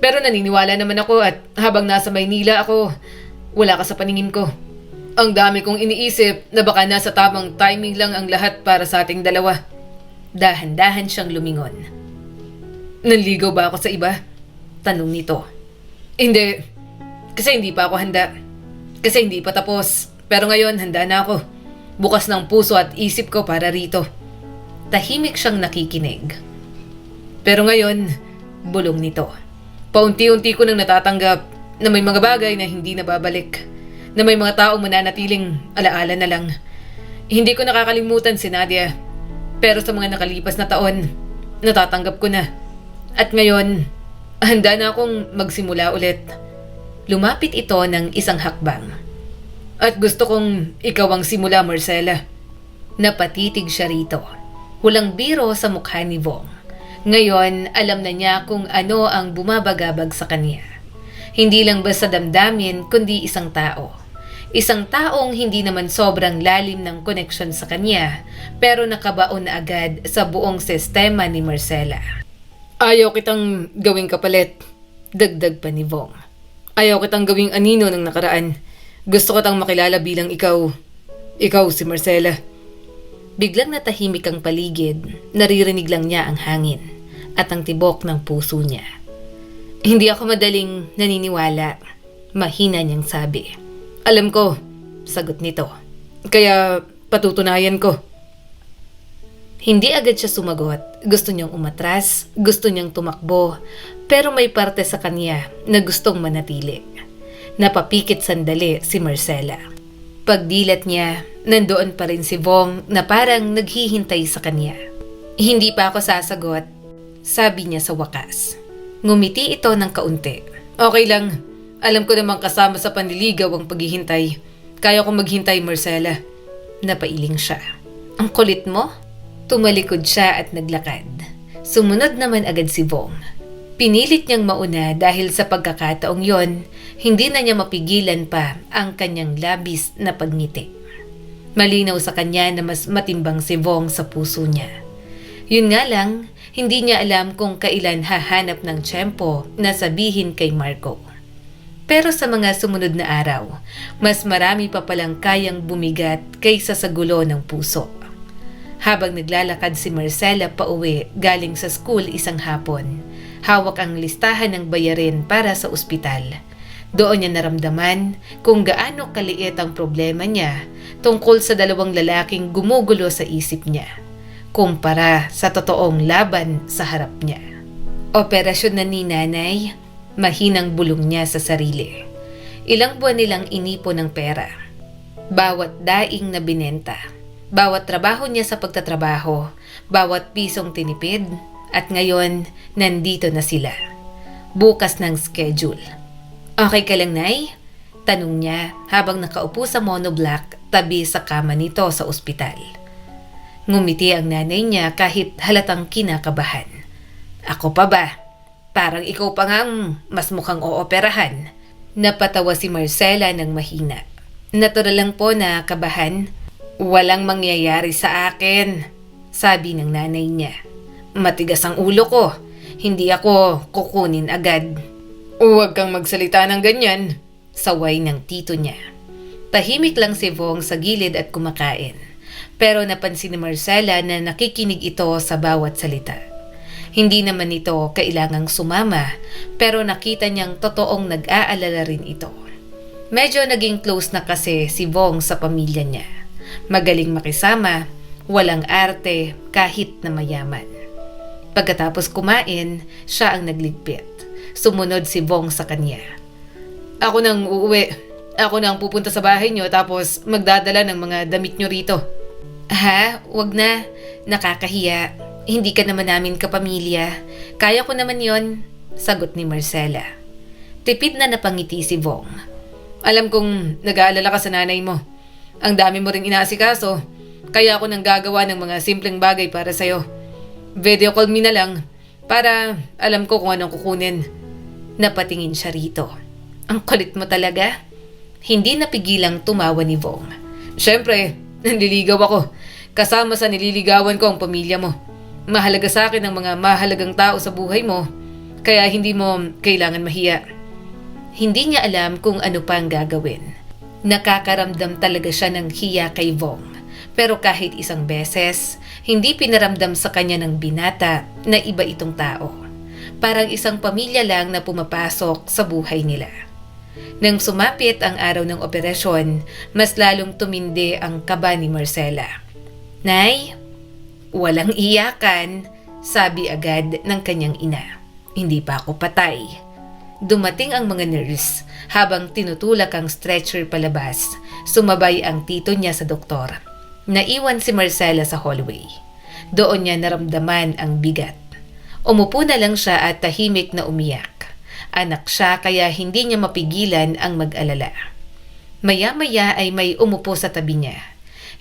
Pero naniniwala naman ako at habang nasa Maynila ako, wala ka sa paningin ko. Ang dami kong iniisip na baka nasa tamang timing lang ang lahat para sa ating dalawa. Dahan-dahan siyang lumingon. Nanligaw ba ako sa iba? Tanong nito. Hindi. Kasi hindi pa ako handa. Kasi hindi pa tapos. Pero ngayon handa na ako. Bukas ng puso at isip ko para rito. Tahimik siyang nakikinig. Pero ngayon, bulong nito. Paunti-unti ko nang natatanggap na may mga bagay na hindi nababalik. Na may mga taong mananatiling alaala na lang. Hindi ko nakakalimutan si Nadia. Pero sa mga nakalipas na taon, natatanggap ko na. At ngayon, handa na akong magsimula ulit. Lumapit ito ng isang hakbang. At gusto kong ikaw ang simula, Marcela. Napatitig siya rito. Walang biro sa mukha ni Vong. Ngayon, alam na niya kung ano ang bumabagabag sa kanya. Hindi lang ba sa damdamin, kundi isang tao. Isang taong hindi naman sobrang lalim ng koneksyon sa kanya, pero nakabaon na agad sa buong sistema ni Marcela. Ayaw kitang gawing kapalit, dagdag pa ni Vong. Ayaw kitang gawing anino ng nakaraan. Gusto kitang makilala bilang ikaw. Ikaw si Marcela. Biglang natahimik ang paligid, naririnig lang niya ang hangin at ang tibok ng puso niya. Hindi ako madaling naniniwala, mahina niyang sabi. Alam ko, sagot nito. Kaya patutunayan ko. Hindi agad siya sumagot. Gusto niyang umatras, gusto niyang tumakbo, pero may parte sa kanya na gustong manatili. Napapikit sandali si Marcela. Pagdilat niya, nandoon pa rin si Vong na parang naghihintay sa kanya. Hindi pa ako sasagot, sabi niya sa wakas. Ngumiti ito ng kaunti. Okay lang. Alam ko namang kasama sa panliligaw ang paghihintay. Kaya kong maghintay, Marcela. Napailing siya. Ang kulit mo? Tumalikod siya at naglakad. Sumunod naman agad si Vong. Pinilit niyang mauna dahil sa pagkakataong yon, hindi na niya mapigilan pa ang kanyang labis na pagngiti. Malinaw sa kanya na mas matimbang si Vong sa puso niya. Yun nga lang, hindi niya alam kung kailan hahanap ng tiyempo na sabihin kay Marco. Pero sa mga sumunod na araw, mas marami pa palang kayang bumigat kaysa sa gulo ng puso. Habang naglalakad si Marcela pauwi galing sa school isang hapon, hawak ang listahan ng bayarin para sa ospital. Doon niya naramdaman kung gaano kaliit ang problema niya tungkol sa dalawang lalaking gumugulo sa isip niya, kumpara sa totoong laban sa harap niya. Operasyon na ni nanay, mahinang bulong niya sa sarili. Ilang buwan nilang inipon ng pera. Bawat daing na binenta, bawat trabaho niya sa pagtatrabaho, bawat pisong tinipid, at ngayon nandito na sila. Bukas ng schedule. Okay ka lang, Nay? Tanong niya habang nakaupo sa monoblock tabi sa kama nito sa ospital. Ngumiti ang nanay niya kahit halatang kinakabahan. Ako pa ba? Parang ikaw pa nga mas mukhang ooperahan. Napatawa si Marcela ng mahina. Natural lang po na kabahan. Walang mangyayari sa akin, sabi ng nanay niya. Matigas ang ulo ko. Hindi ako kukunin agad. Huwag kang magsalita ng ganyan, saway ng tito niya. Tahimik lang si Vong sa gilid at kumakain. Pero napansin ni Marcela na nakikinig ito sa bawat salita. Hindi naman ito kailangang sumama, pero nakita niyang totoong nag-aalala rin ito. Medyo naging close na kasi si Vong sa pamilya niya. Magaling makisama, walang arte kahit na mayaman. Pagkatapos kumain, siya ang nagligpit. Sumunod si Vong sa kanya. Ako nang uuwi. Ako nang pupunta sa bahay niyo tapos magdadala ng mga damit niyo rito. Ha? Wag na. Nakakahiya. Hindi ka naman namin kapamilya. Kaya ko naman yon, sagot ni Marcela. Tipid na napangiti si Vong. Alam kong nag-aalala ka sa nanay mo. Ang dami mo ring inaasikaso. Kaya ako nang gagawa ng mga simpleng bagay para sa'yo. Video call me na lang para alam ko kung anong kukunin. Napatingin siya rito. Ang kulit mo talaga. Hindi napigilang tumawa ni Vong. Siyempre, naliligaw ako. Kasama sa nililigawan ko ang pamilya mo. Mahalaga sa akin ang mga mahalagang tao sa buhay mo. Kaya hindi mo kailangan mahiya. Hindi niya alam kung ano pa ang gagawin. Nakakaramdam talaga siya ng hiya kay Vong. Pero kahit isang beses, hindi pinaramdam sa kanya ng binata na iba itong tao. Parang isang pamilya lang na pumapasok sa buhay nila. Nang sumapit ang araw ng operasyon, mas lalong tumindi ang kaba ni Marcela. Nay, walang iyakan, sabi agad ng kanyang ina. Hindi pa ako patay. Dumating ang mga nurse habang tinutulak ang stretcher palabas. Sumabay ang tito niya sa doktor. Naiwan si Marcela sa hallway. Doon niya naramdaman ang bigat. Umupo na lang siya at tahimik na umiyak. Anak siya kaya hindi niya mapigilan ang mag-alala. Maya-maya ay may umupo sa tabi niya.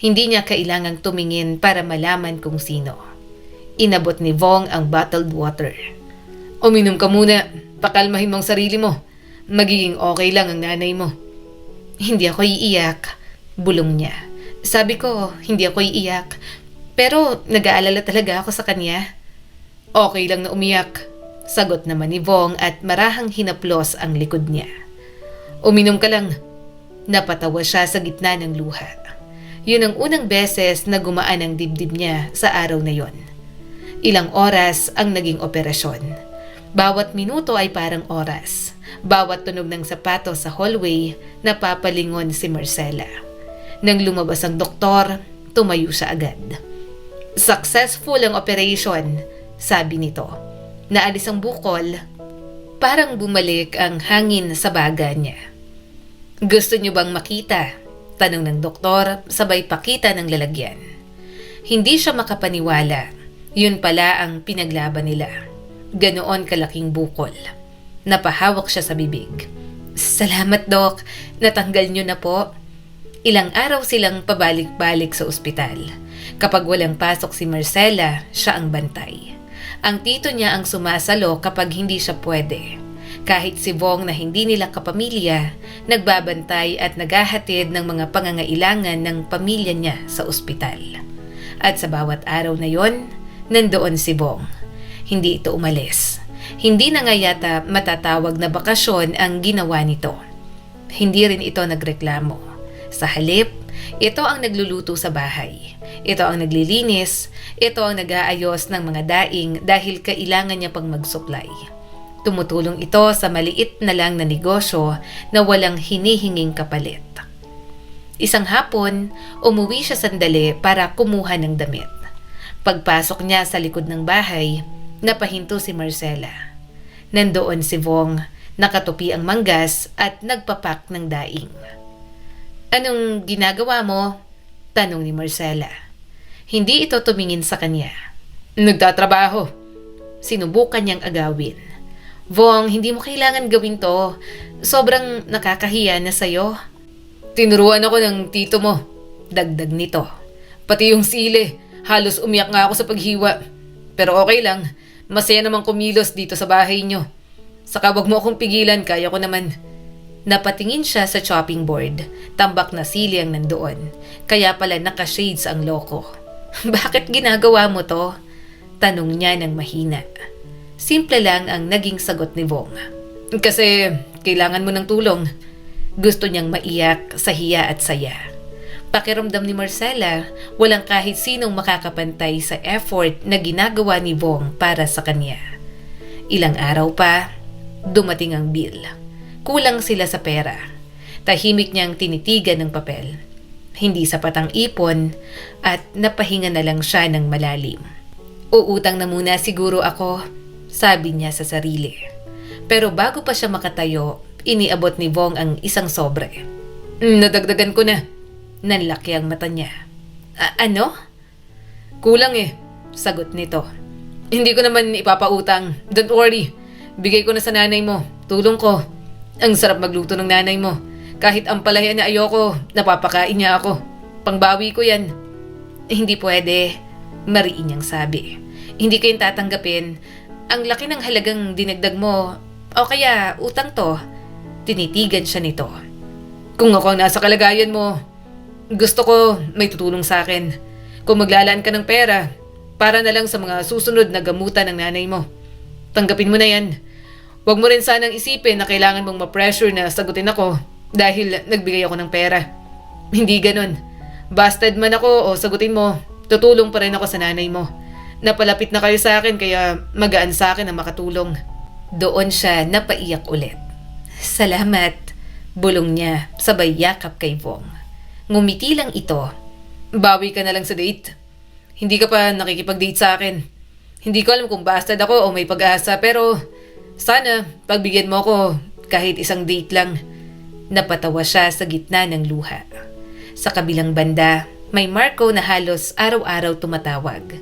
Hindi niya kailangang tumingin para malaman kung sino. Inabot ni Vong ang bottled water. Uminom ka muna, pakalmahin mo ang sarili mo. Magiging okay lang ang nanay mo. Hindi ako iiyak, bulong niya. Sabi ko, hindi ako iiyak. Pero nag-aalala talaga ako sa kanya. Okay lang na umiyak, sagot naman ni Vong at marahang hinaplos ang likod niya. Uminom ka lang. Napatawa siya sa gitna ng luha. Yun ang unang beses na gumaan ang dibdib niya sa araw na yon. Ilang oras ang naging operasyon. Bawat minuto ay parang oras. Bawat tunog ng sapatos sa hallway, napapalingon si Marcela. Nang lumabas ang doktor, tumayo siya agad. Successful ang operation, sabi nito. Naalis ang bukol, parang bumalik ang hangin sa baga niya. Gusto niyo bang makita? Tanong ng doktor, sabay pakita ng lalagyan. Hindi siya makapaniwala. Yun pala ang pinaglaban nila. Ganoon kalaking bukol. Napahawak siya sa bibig. Salamat, Dok. Natanggal niyo na po. Ilang araw silang pabalik-balik sa ospital. Kapag walang pasok si Marcela, siya ang bantay. Ang tito niya ang sumasalo kapag hindi siya pwede. Kahit si Vong na hindi nila kapamilya, nagbabantay at naghahatid ng mga pangangailangan ng pamilya niya sa ospital. At sa bawat araw na yon, nandoon si Vong. Hindi ito umalis. Hindi na nga yata matatawag na bakasyon ang ginawa nito. Hindi rin ito nagreklamo. Sa halip, ito ang nagluluto sa bahay. Ito ang naglilinis. Ito ang nag-aayos ng mga daing dahil kailangan niya pang magsuklay. Tumutulong ito sa maliit na lang na negosyo na walang hinihinging kapalit. Isang hapon, umuwi siya sandali para kumuha ng damit. Pagpasok niya sa likod ng bahay, napahinto si Marcela. Nandoon si Vong, nakatupi ang manggas at nagpapak ng daing. "Anong ginagawa mo?" tanong ni Marcela. Hindi ito tumingin sa kanya. "Nagtatrabaho." Sinubukan niyang agawin. "Vong, hindi mo kailangan gawin to. Sobrang nakakahiya na sa'yo." "Tinuruan ako ng tito mo," dagdag nito. "Pati yung sili, halos umiyak nga ako sa paghiwa. Pero okay lang, masaya namang kumilos dito sa bahay nyo. Saka wag mo akong pigilan, kaya ko naman." Napatingin siya sa chopping board. Tambak na sili ang nandoon. Kaya pala naka-shades ang loko. "Bakit ginagawa mo to?" tanong niya ng mahina. Simple lang ang naging sagot ni Vong. "Kasi kailangan mo ng tulong." Gusto niyang maiyak sa hiya at saya. Pakiramdam ni Marcela, walang kahit sinong makakapantay sa effort na ginagawa ni Vong para sa kanya. Ilang araw pa, dumating ang bill. Kulang sila sa pera. Tahimik niyang tinitigan ng papel. Hindi sapat ang ipon at napahinga na lang siya ng malalim. "Uutang na muna siguro ako," sabi niya sa sarili. Pero bago pa siya makatayo, iniabot ni Vong ang isang sobre. "Nadagdagan ko na." Nanlaki ang mata niya. Ano?" "Kulang sagot nito. "Hindi ko naman ipapautang. Don't worry. Bigay ko na sa nanay mo. Tulong ko. Ang sarap magluto ng nanay mo. Kahit ang palaya na ayoko, napapakain niya ako. Pangbawi ko yan." "Hindi pwede," mariin niyang sabi. "Hindi kayo tatanggapin. Ang laki ng halagang dinagdag mo. O kaya utang to." Tinitigan siya nito. "Kung ako ang nasa kalagayan mo, gusto ko may tutulong sa akin. Kung maglalaan ka ng pera, para na lang sa mga susunod na gamutan ng nanay mo. Tanggapin mo na yan. Huwag mo rin sanang isipin na kailangan mong ma-pressure na sagutin ako dahil nagbigay ako ng pera. Hindi ganun. Busted man ako o sagutin mo, tutulong pa rin ako sa nanay mo. Napalapit na kayo sa akin kaya magaan sa akin ang makatulong." Doon siya napaiyak ulit. "Salamat," bulong niya sabay yakap kay Vong. Ngumiti lang ito. "Bawi ka na lang sa date. Hindi ka pa nakikipag-date sa akin. Hindi ko alam kung bastard ako o may pag-asa pero sana pagbigyan mo ako kahit isang date lang." Napatawa siya sa gitna ng luha. Sa kabilang banda, may Marco na halos araw-araw tumatawag.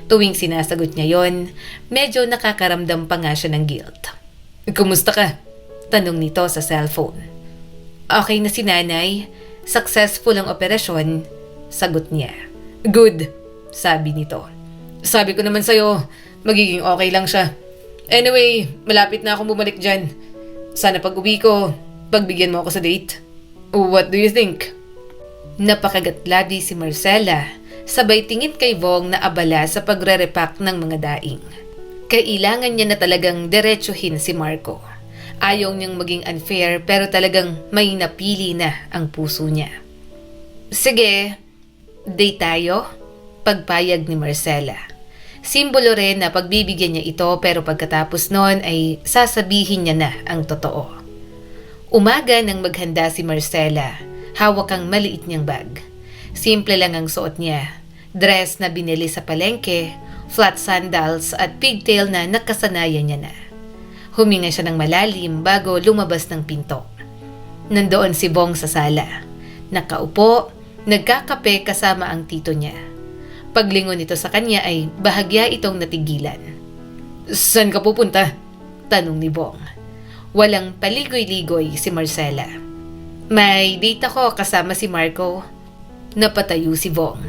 Tuwing sinasagot niya yon, medyo nakakaramdam pa nga siya ng guilt. "Kumusta ka?" tanong nito sa cellphone. "Okay na si nanay. Successful ang operasyon," sagot niya. "Good," sabi nito. "Sabi ko naman sa'yo, magiging okay lang siya. Anyway, malapit na akong bumalik dyan. Sana pag uwi ko, pagbigyan mo ako sa date. What do you think?" Napakagatladi si Marcela, sabay tingin kay Vong na abala sa pagre-repack ng mga daing. Kailangan niya na talagang diretsuhin si Marco. Ayaw niyang maging unfair pero talagang may napili na ang puso niya. "Sige, date tayo?" Pagpayag ni Marcela. Simbolo rin na pagbibigyan niya ito pero pagkatapos noon ay sasabihin niya na ang totoo. Umaga nang maghanda si Marcela, hawak ang maliit niyang bag. Simple lang ang suot niya. Dress na binili sa palengke, flat sandals at pigtail na nakasanayan niya na. Huminga siya ng malalim bago lumabas ng pinto. Nandoon si Vong sa sala. Nakaupo, nagkakape kasama ang tito niya. Paglingon nito sa kanya ay bahagya itong natigilan. "Saan ka pupunta?" tanong ni Vong. Walang paligoy-ligoy si Marcela. "May date ako kasama si Marco." Napatayo si Vong.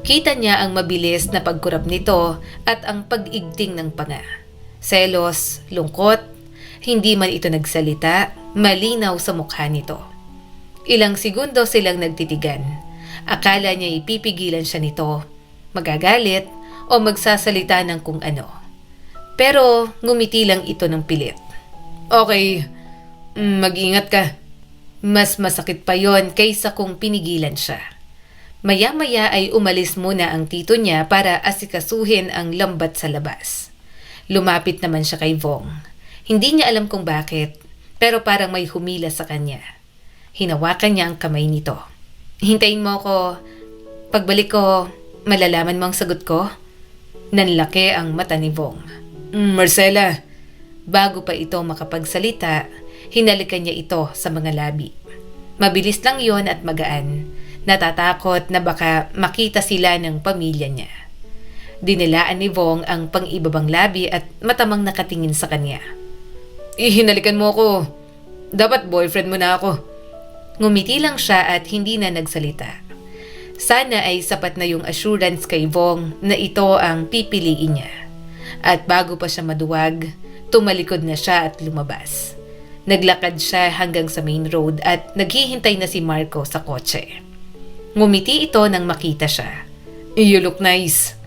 Kita niya ang mabilis na pagkurap nito at ang pag-igting ng panga. Selos, lungkot, Hindi man ito nagsalita, malinaw sa mukha nito. Ilang segundo silang nagtitigan. Akala niya ipipigilan siya nito, magagalit o magsasalita ng kung ano. Pero ngumiti lang ito ng pilit. Okay, mag-ingat ka. Mas masakit pa yon kaysa kung pinigilan siya. Maya-maya ay umalis muna ang tito niya para asikasuhin ang lambat sa labas. Lumapit naman siya kay Vong. Hindi niya alam kung bakit, pero parang may humila sa kanya. Hinawakan niya ang kamay nito. Hintayin mo ko. Pagbalik ko, malalaman mo ang sagot ko? Nanlaki ang mata ni Vong. Marcela. Bago pa ito makapagsalita, hinalikan niya ito sa mga labi. Mabilis lang yon at magaan. Natatakot na baka makita sila ng pamilya niya. Dinilaan ni Vong ang pang-ibabang labi at matamang nakatingin sa kanya. Hinalikan mo ako. Dapat boyfriend mo na ako. Ngumiti lang siya at hindi na nagsalita. Sana ay sapat na yung assurance kay Vong na ito ang pipiliin niya. At bago pa siya maduwag, tumalikod na siya at lumabas. Naglakad siya hanggang sa main road at naghihintay na si Marco sa kotse. Ngumiti ito nang makita siya. You look nice.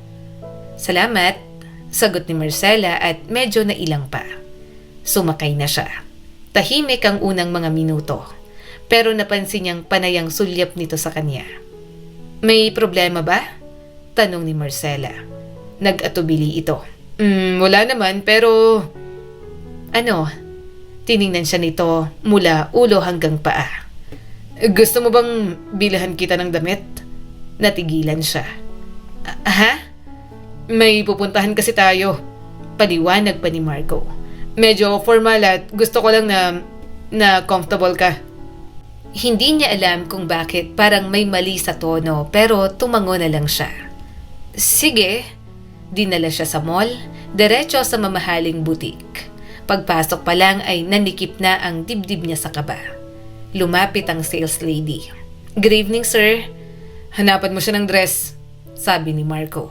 Salamat, sagot ni Marcela at medyo nailang pa. Sumakay na siya. Tahimik ang unang mga minuto. Pero napansin niyang panayang sulyap nito sa kanya. May problema ba? Tanong ni Marcela. Nag-atubili ito. Wala naman pero... Ano? Tiningnan siya nito mula ulo hanggang paa. Gusto mo bang bilhan kita ng damit? Natigilan siya. Ha? May pupuntahan kasi tayo. Paliwanag pa ni Marco. Medyo formal at gusto ko lang na comfortable ka. Hindi niya alam kung bakit parang may mali sa tono pero tumango na lang siya. Sige. Dinala siya sa mall, diretso sa mamahaling butik. Pagpasok pa lang ay nanikip na ang dibdib niya sa kaba. Lumapit ang sales lady. Good evening, sir. Hanapan mo siya ng dress, sabi ni Marco.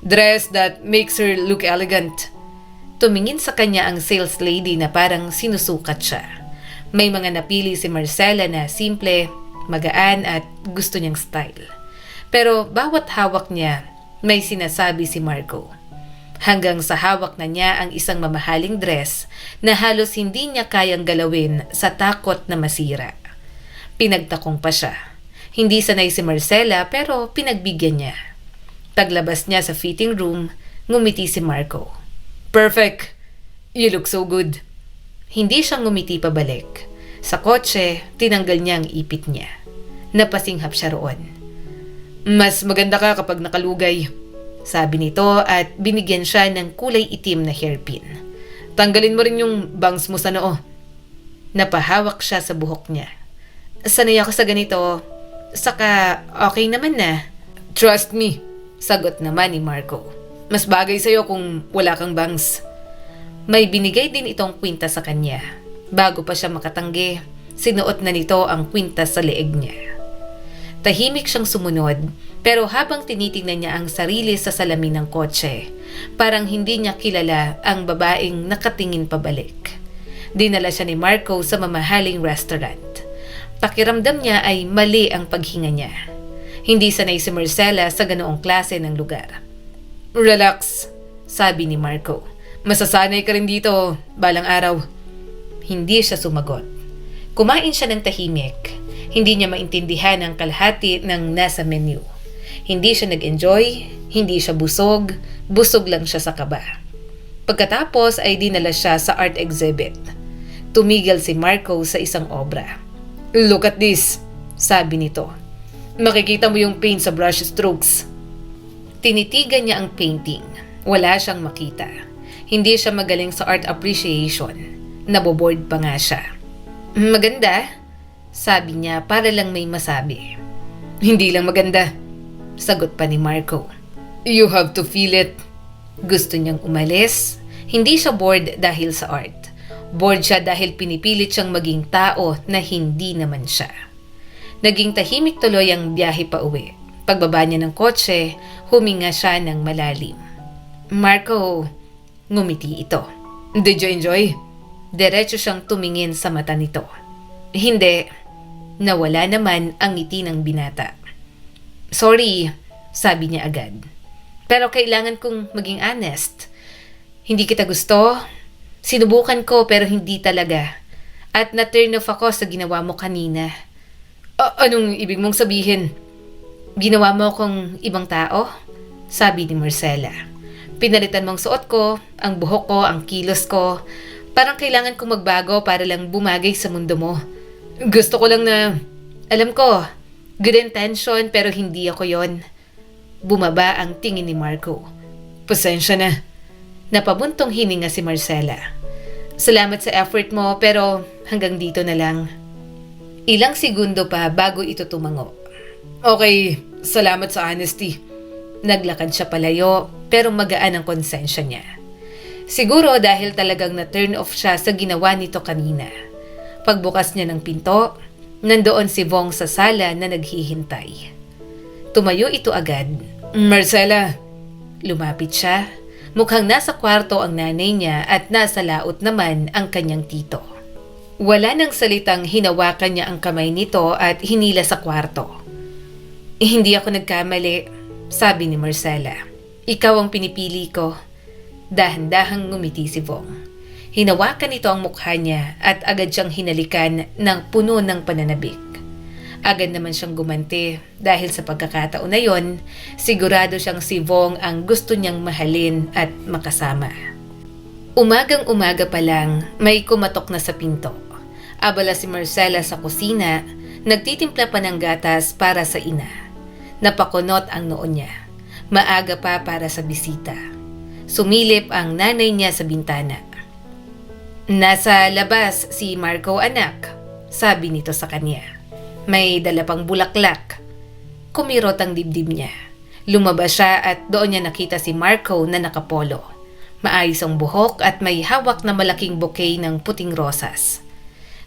Dress that makes her look elegant. Tumingin sa kanya ang sales lady na parang sinusukat siya. May mga napili si Marcela na simple, magaan at gusto niyang style. Pero bawat hawak niya, may sinasabi si Marco. Hanggang sa hawak na niya ang isang mamahaling dress na halos hindi niya kayang galawin sa takot na masira. Pinagtakong pa siya. Hindi sanay si Marcela pero pinagbigyan niya. Paglabas niya sa fitting room, ngumiti si Marco. Perfect! You look so good. Hindi siya ngumiti pabalik. Sa kotse, tinanggal niya ang ipit niya. Napasinghap siya roon. Mas maganda ka kapag nakalugay, sabi nito at binigyan siya ng kulay itim na hairpin. Tanggalin mo rin yung bangs mo sa noo. Napahawak siya sa buhok niya. Sanay ako sa ganito, saka okay naman na. Trust me, sagot naman ni Marco. Mas bagay sa'yo kung wala kang bangs. May binigay din itong kwintas sa kanya. Bago pa siya makatanggi, sinuot na nito ang kwintas sa leeg niya. Tahimik siyang sumunod, pero habang tinitingnan niya ang sarili sa salamin ng kotse, parang hindi niya kilala ang babaeng nakatingin pabalik. Dinala siya ni Marco sa mamahaling restaurant. Pakiramdam niya ay mali ang paghinga niya. Hindi sanay si Marcela sa ganoong klase ng lugar. Relax, sabi ni Marco. Masasanay ka rin dito, balang araw. Hindi siya sumagot. Kumain siya ng tahimik. Hindi niya maintindihan ang kalahati ng nasa menu. Hindi siya nag-enjoy, hindi siya busog, busog lang siya sa kaba. Pagkatapos ay dinala siya sa art exhibit. Tumigil si Marco sa isang obra. Look at this, sabi nito. Makikita mo yung paint sa brush strokes. Tinitigan niya ang painting. Wala siyang makita. Hindi siya magaling sa art appreciation. Naboboard pa nga siya. Maganda, sabi niya para lang may masabi. Hindi lang maganda, sagot pa ni Marco. You have to feel it. Gusto niyang umalis. Hindi siya bored dahil sa art. Bored siya dahil pinipilit siyang maging tao na hindi naman siya. Naging tahimik tuloy ang biyahe pa uwi. Pagbaba niya ng kotse, huminga siya ng malalim. Marco, ngumiti ito. Did you enjoy? Diretso siyang tumingin sa mata nito. Hindi, nawala naman ang ngiti ng binata. Sorry, sabi niya agad. Pero kailangan kong maging honest. Hindi kita gusto. Sinubukan ko pero hindi talaga. At na-turn off ako sa ginawa mo kanina. Anong ibig mong sabihin? Ginawa mo akong ibang tao? Sabi ni Marcela. Pinalitan mong suot ko, ang buhok ko, ang kilos ko. Parang kailangan kong magbago para lang bumagay sa mundo mo. Gusto ko lang na, alam ko, good intention pero hindi ako yon. Bumaba ang tingin ni Marco. Pasensya na. Napabuntong hininga si Marcela. Salamat sa effort mo pero hanggang dito na lang. Ilang segundo pa bago ito tumango. Okay, salamat sa honesty. Naglakad siya palayo pero magaan ang konsensya niya. Siguro dahil talagang na-turn off siya sa ginawa nito kanina. Pagbukas niya ng pinto, nandoon si Vong sa sala na naghihintay. Tumayo ito agad. Marcela! Lumapit siya. Mukhang nasa kwarto ang nanay niya at nasa laot naman ang kanyang tito. Wala nang salitang hinawakan niya ang kamay nito at hinila sa kwarto. Hindi ako nagkamali, sabi ni Marcela. Ikaw ang pinipili ko. Dahan-dahang ngumiti si Vong. Hinawakan nito ang mukha niya at agad siyang hinalikan ng puno ng pananabik. Agad naman siyang gumanti dahil sa pagkakataon na yon, sigurado siyang si Vong ang gusto niyang mahalin at makasama. Umagang-umaga pa lang, may kumatok na sa pinto. Abala si Marcela sa kusina, nagtitimpla pa ng gatas para sa ina. Napakunot ang noo niya. Maaga pa para sa bisita. Sumilip ang nanay niya sa bintana. Nasa labas si Marco anak, sabi nito sa kanya. May dala pang bulaklak. Kumirot ang dibdib niya. Lumabas siya at doon niya nakita si Marco na nakapolo. Maayos ang buhok at may hawak na malaking bouquet ng puting rosas.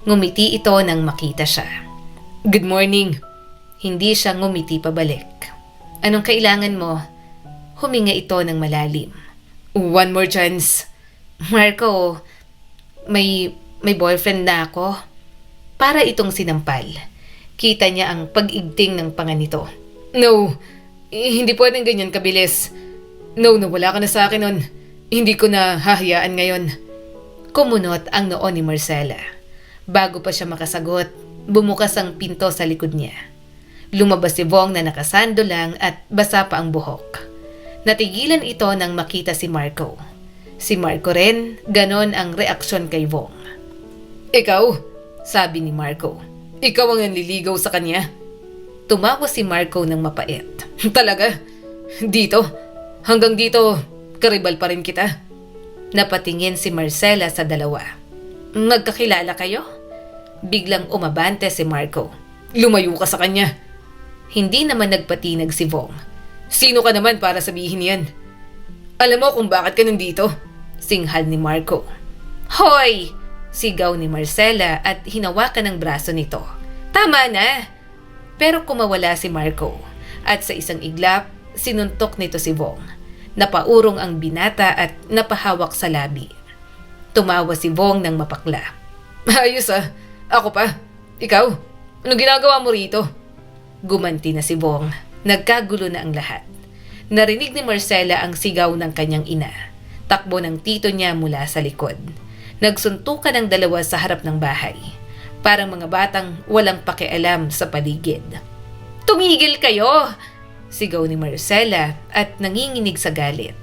Ngumiti ito nang makita siya. Good morning. Hindi siya ngumiti pabalik. Anong kailangan mo? Huminga ito ng malalim. One more chance. Marco, may boyfriend na ako. Para itong sinampal. Kita niya ang pag-igting ng panga nito. No, hindi pwedeng ganyan kabilis. No, wala ka na sa akin nun. Hindi ko na hahayaan ngayon. Kumunot ang noo ni Marcela. Bago pa siya makasagot, bumukas ang pinto sa likod niya. Lumabas si Vong na nakasando lang at basa pa ang buhok. Natigilan ito nang makita si Marco. Si Marco rin, ganon ang reaksyon kay Vong. Ikaw, sabi ni Marco. Ikaw ang nanliligaw sa kanya. Tumawa si Marco ng mapait. Talaga? Dito? Hanggang dito, karibal pa rin kita. Napatingin si Marcela sa dalawa. Magkakilala kayo? Biglang umabante si Marco. Lumayo ka sa kanya. Hindi naman nagpatinag si Vong. Sino ka naman para sabihin yan? Alam mo kung bakit ka nandito? Singhal ni Marco. Hoy! Sigaw ni Marcela at hinawakan ng braso nito. Tama na! Pero kumawala si Marco at sa isang iglap, sinuntok nito si Vong. Napaurong ang binata at napahawak sa labi. Tumawa si Vong ng mapakla. Ayos ah, ako pa. Ikaw, anong ginagawa mo rito? Gumanti na si Vong. Nagkagulo na ang lahat. Narinig ni Marcela ang sigaw ng kanyang ina. Takbo ng tito niya mula sa likod. Nagsuntukan ang dalawa sa harap ng bahay. Parang mga batang walang pakialam sa paligid. Tumigil kayo! Sigaw ni Marcela at nanginginig sa galit.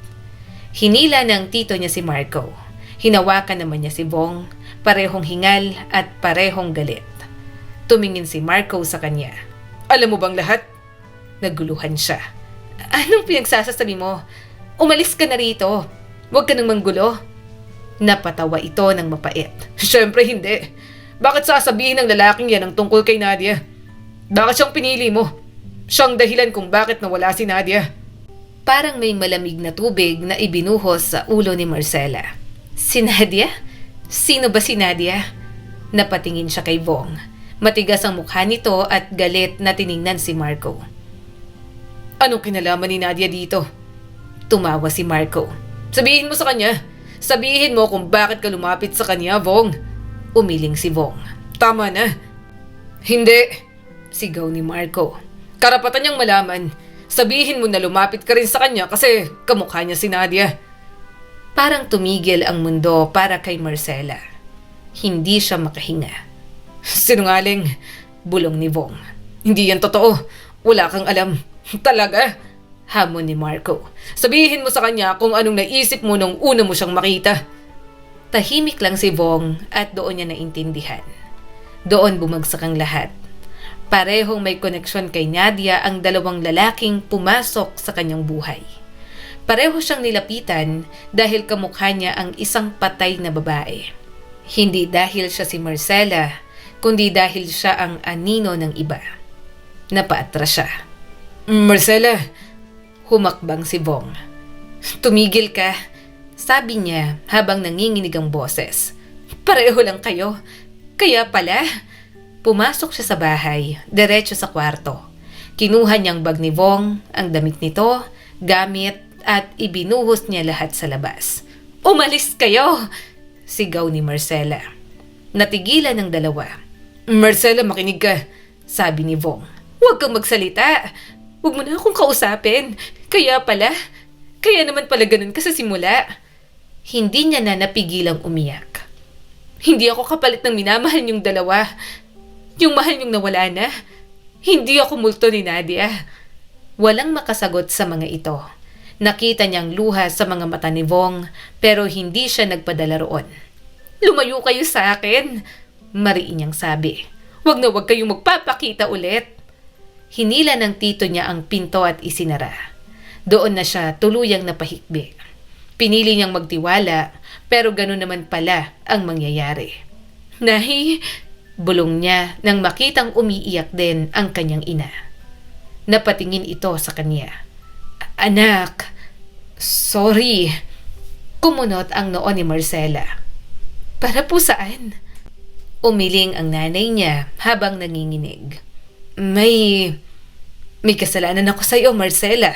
Hinila ng tito niya si Marco. Hinawakan naman niya si Vong, parehong hingal at parehong galit. Tumingin si Marco sa kanya. Alam mo bang lahat? Naguluhan siya. Anong pinagsasasabi mo? Umalis ka na rito. Huwag ka nang manggulo. Napatawa ito ng mapait. Siyempre hindi. Bakit sasabihin ng lalaking yan ang tungkol kay Nadia? Bakit siyang pinili mo? Siyang dahilan kung bakit nawala si Nadia. Parang may malamig na tubig na ibinuhos sa ulo ni Marcela. Si Nadia? Sino ba si Nadia? Napatingin siya kay Vong. Matigas ang mukha nito at galit na tiningnan si Marco. Anong kinalaman ni Nadia dito? Tumawa si Marco. Sabihin mo sa kanya, Sabihin mo kung bakit ka lumapit sa kanya, Vong. Umiling si Vong. Tama na. Hindi, sigaw ni Marco. Karapatan niyang malaman. Sabihin mo na lumapit ka rin sa kanya kasi kamukha niya si Nadia. Parang tumigil ang mundo para kay Marcela. Hindi siya makahinga. Sinungaling, bulong ni Vong. Hindi yan totoo. Wala kang alam. Talaga? Hamon ni Marco. Sabihin mo sa kanya kung anong naisip mo nung una mo siyang makita. Tahimik lang si Vong at doon niya naintindihan. Doon bumagsak ang lahat. Parehong may koneksyon kay Nadia ang dalawang lalaking pumasok sa kanyang buhay. Pareho siyang nilapitan dahil kamukha niya ang isang patay na babae. Hindi dahil siya si Marcela, kundi dahil siya ang anino ng iba. Napaatras siya. Marcela, humakbang si Vong. Tumigil ka, sabi niya habang nanginginig ang boses. Pareho lang kayo. Kaya pala, pumasok siya sa bahay, diretso sa kwarto. Kinuha niyang bag ni Vong, ang damit nito, gamit at ibinuhos niya lahat sa labas. Umalis kayo! Sigaw ni Marcela. Natigilan ng dalawa. Marcela, makinig ka, sabi ni Vong. Huwag kang magsalita. Huwag mo na akong kausapin. Kaya naman pala ganun ka sa simula. Hindi niya na napigilang umiyak. Hindi ako kapalit ng minamahal niyong dalawa. Yung mahal niyong nawala na. Hindi ako multo ni Nadia. Walang makasagot sa mga ito. Nakita niyang luha sa mga mata ni Vong pero hindi siya nagpadala roon. Lumayo kayo sa akin, mariin niyang sabi. Huwag na huwag kayong magpapakita ulit. Hinila ng tito niya ang pinto at isinara. Doon na siya tuluyang napahikbi. Pinili niyang magtiwala pero gano'n naman pala ang mangyayari. Nahi, bulong niya nang makitang umiiyak din ang kanyang ina. Napatingin ito sa kanya. Anak, sorry. Kumunot ang noo ni Marcela. Para po saan? Umiling ang nanay niya habang nanginginig. May kasalanan ako sa iyo, Marcela.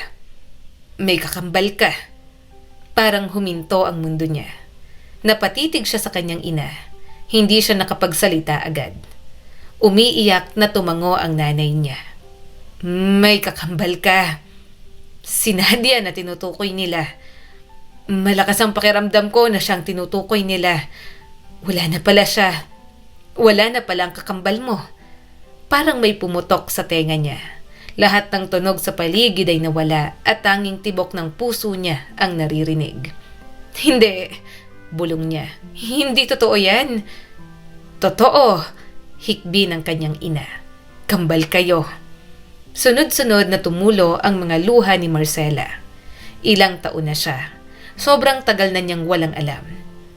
May kakambal ka. Parang huminto ang mundo niya. Napatitig siya sa kanyang ina. Hindi siya nakapagsalita agad. Umiiyak na tumango ang nanay niya. May kakambal ka. Si Nadia na tinutukoy nila. Malakas ang pakiramdam ko na siyang tinutukoy nila. Wala na pala siya. Wala na pala ang kakambal mo. Parang may pumutok sa tenga niya. Lahat ng tunog sa paligid ay nawala at tanging tibok ng puso niya ang naririnig. Hindi, bulong niya. Hindi totoo yan. Totoo, hikbi ng kanyang ina. Kambal kayo. Sunod-sunod na tumulo ang mga luha ni Marcela. Ilang taon na siya. Sobrang tagal na niyang walang alam.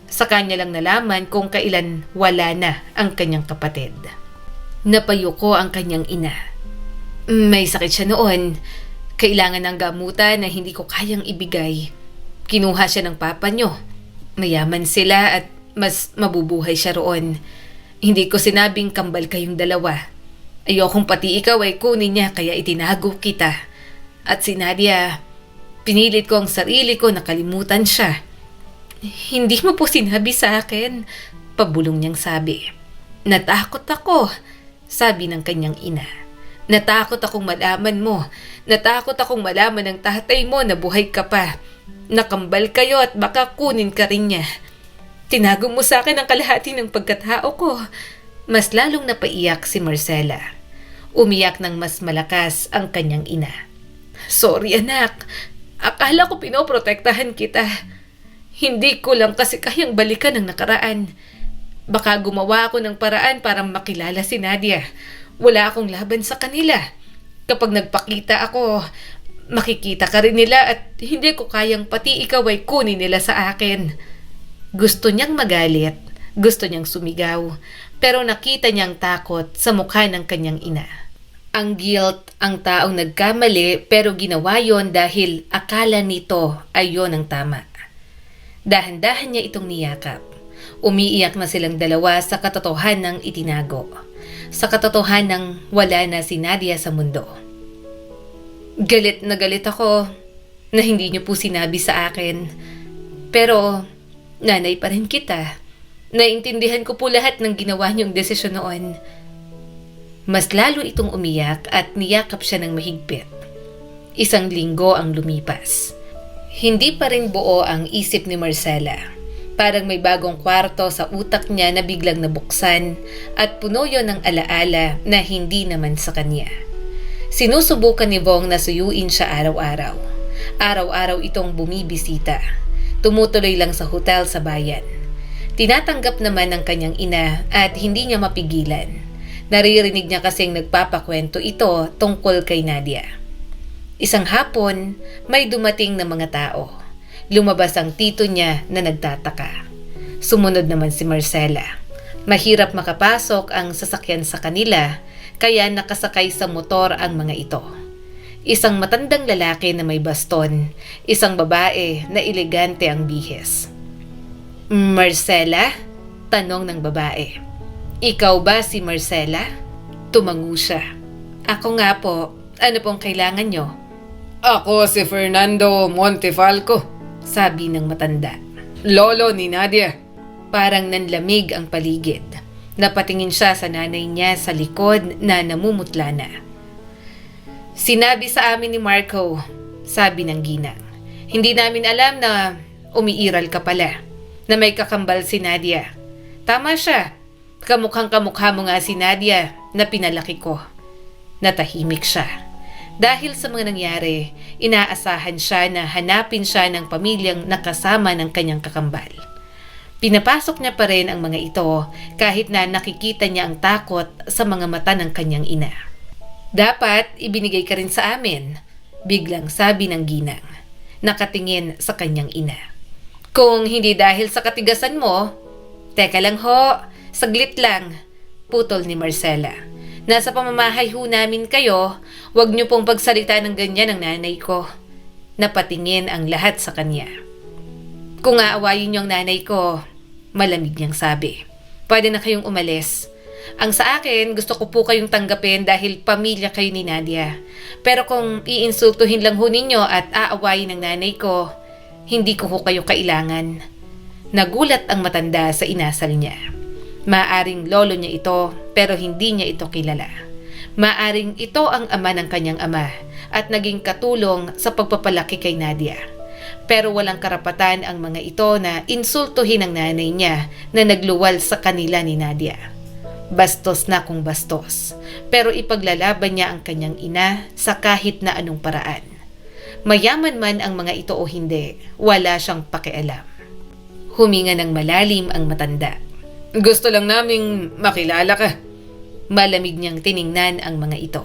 Sa kanya lang nalaman kung kailan wala na ang kanyang kapatid. Napayuko ang kanyang ina. May sakit siya noon. Kailangan ng gamutan na hindi ko kayang ibigay. Kinuha siya ng papa niyo. Mayaman sila at mas mabubuhay siya roon. Hindi ko sinabing kambal kayong dalawa. Ayokong pati ikaw ay kunin niya kaya itinago kita. At si Nadia, pinilit ko ang sarili ko na kalimutan siya. Hindi mo po sinabi sa akin, pabulong niyang sabi. Natakot ako, sabi ng kanyang ina. Natakot akong malaman mo. Natakot akong malaman ng tatay mo na buhay ka pa. Nakambal kayo at baka kunin ka rin niya. Tinago mo sa akin ang kalahati ng pagkatao ko. Mas lalong napaiyak si Marcela. Umiyak ng mas malakas ang kanyang ina. Sorry anak. Akala ko pinoprotektahan kita. Hindi ko lang kasi kayang balikan ang nakaraan. Baka gumawa ako ng paraan para makilala si Nadia. Wala akong laban sa kanila. Kapag nagpakita ako, makikita ka rin nila at hindi ko kayang pati ikaw ay kunin nila sa akin. Gusto niyang magalit, gusto niyang sumigaw, pero nakita niyang takot sa mukha ng kanyang ina. Ang guilt ang taong nagkamali pero ginawa yon dahil akala nito ay yon ang tama. Dahan-dahan niya itong niyakap. Umiiyak na silang dalawa sa katotohanang itinago. Sa katotohanang wala na si Nadia sa mundo. Galit na galit ako na hindi niyo po sinabi sa akin. Pero Nanay pa rin kita. Naintindihan ko po lahat ng ginawa niyong desisyon noon. Mas lalo itong umiyak at niyakap siya ng mahigpit. 1 linggo ang lumipas. Hindi pa rin buo ang isip ni Marcela. Parang may bagong kwarto sa utak niya na biglang nabuksan at puno yon ng alaala na hindi naman sa kanya. Sinusubukan ni Vong na suyuin siya araw-araw. Araw-araw itong bumibisita. Tumutuloy lang sa hotel sa bayan. Tinatanggap naman ng kanyang ina at hindi niya mapigilan. Naririnig niya kasing nagpapakwento ito tungkol kay Nadia. Isang hapon, may dumating na mga tao. Lumabas ang tito niya na nagtataka. Sumunod naman si Marcela. Mahirap makapasok ang sasakyan sa kanila, kaya nakasakay sa motor ang mga ito. Isang matandang lalaki na may baston, isang babae na elegante ang bihis. "Marcela?" tanong ng babae. "Ikaw ba si Marcela?" Tumango siya. "Ako nga po. Ano pong kailangan nyo?" Ako si Fernando Montefalco, sabi ng matanda. lolo ni Nadia. Parang nanlamig ang paligid. Napatingin siya sa nanay niya sa likod na namumutla na. "Sinabi sa amin ni Marco," sabi ng ginang. "Hindi namin alam na umiiral ka pala, na may kakambal si Nadia. Tama siya. Kamukhang kamukha mo nga si Nadia na pinalaki ko." Natahimik siya. Dahil sa mga nangyari, inaasahan siya na hanapin siya ng pamilyang nakasama ng kanyang kakambal. Pinapasok niya pa rin ang mga ito kahit na nakikita niya ang takot sa mga mata ng kanyang ina. "Dapat ibinigay ka rin sa amin," biglang sabi ng ginang, nakatingin sa kanyang ina. "Kung hindi dahil sa katigasan mo..." "Teka lang ho, saglit lang," putol ni Marcela. "Nasa pamamahay ho namin kayo, wag niyo pong pagsalita ng ganyan ng nanay ko." Napatingin ang lahat sa kanya. "Kung aawayin niyo ang nanay ko," malamig niyang sabi, "pwede na kayong umalis. Ang sa akin, gusto ko po kayong tanggapin dahil pamilya kayo ni Nadia. Pero kung iinsultuhin lang ho ninyo at aawayin ng nanay ko, hindi ko ho kayo kailangan." Nagulat ang matanda sa inasal niya. Maaring lolo niya ito pero hindi niya ito kilala. Maaring ito ang ama ng kanyang ama at naging katulong sa pagpapalaki kay Nadia. Pero walang karapatan ang mga ito na insultuhin ang nanay niya na nagluwal sa kanila ni Nadia. Bastos na kung bastos, pero ipaglalaban niya ang kanyang ina sa kahit na anong paraan. Mayaman man ang mga ito o hindi, wala siyang pakialam. Huminga ng malalim ang matanda. Gusto lang naming makilala ka. Malamig niyang tiningnan ang mga ito.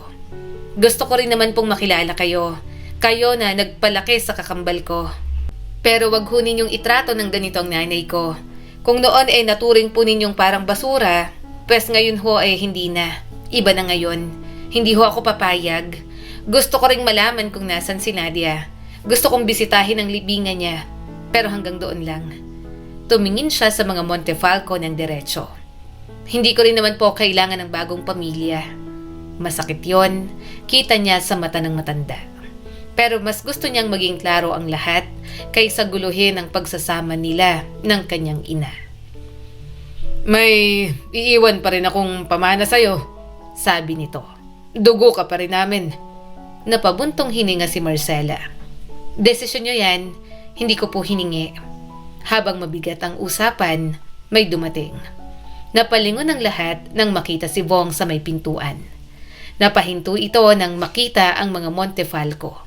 "Gusto ko rin naman pong makilala kayo. Kayo na nagpalaki sa kakambal ko. Pero wag ho ninyong itrato ng ganito ang nanay ko. Kung noon ay naturing po ninyong parang basura, pues ngayon ho ay hindi na. Iba na ngayon. Hindi ho ako papayag. Gusto ko ring malaman kung nasan si Nadia. Gusto kong bisitahin ang libingan niya. Pero hanggang doon lang." Tumingin siya sa mga Montefalco ng diretso. "Hindi ko rin naman po kailangan ng bagong pamilya." Masakit yon, kita niya sa mata ng matanda. Pero mas gusto niyang maging klaro ang lahat kaysa guluhin ang pagsasama nila ng kanyang ina. May iiwan pa rin akong pamana sa'yo, sabi nito. "Dugo ka pa rin namin." Napabuntong hininga si Marcela. "Desisyon niyo yan, hindi ko po hiningi." Habang mabigat ang usapan, may dumating. Napalingon ang lahat nang makita si Vong sa may pintuan. Napahinto ito nang makita ang mga Montefalco.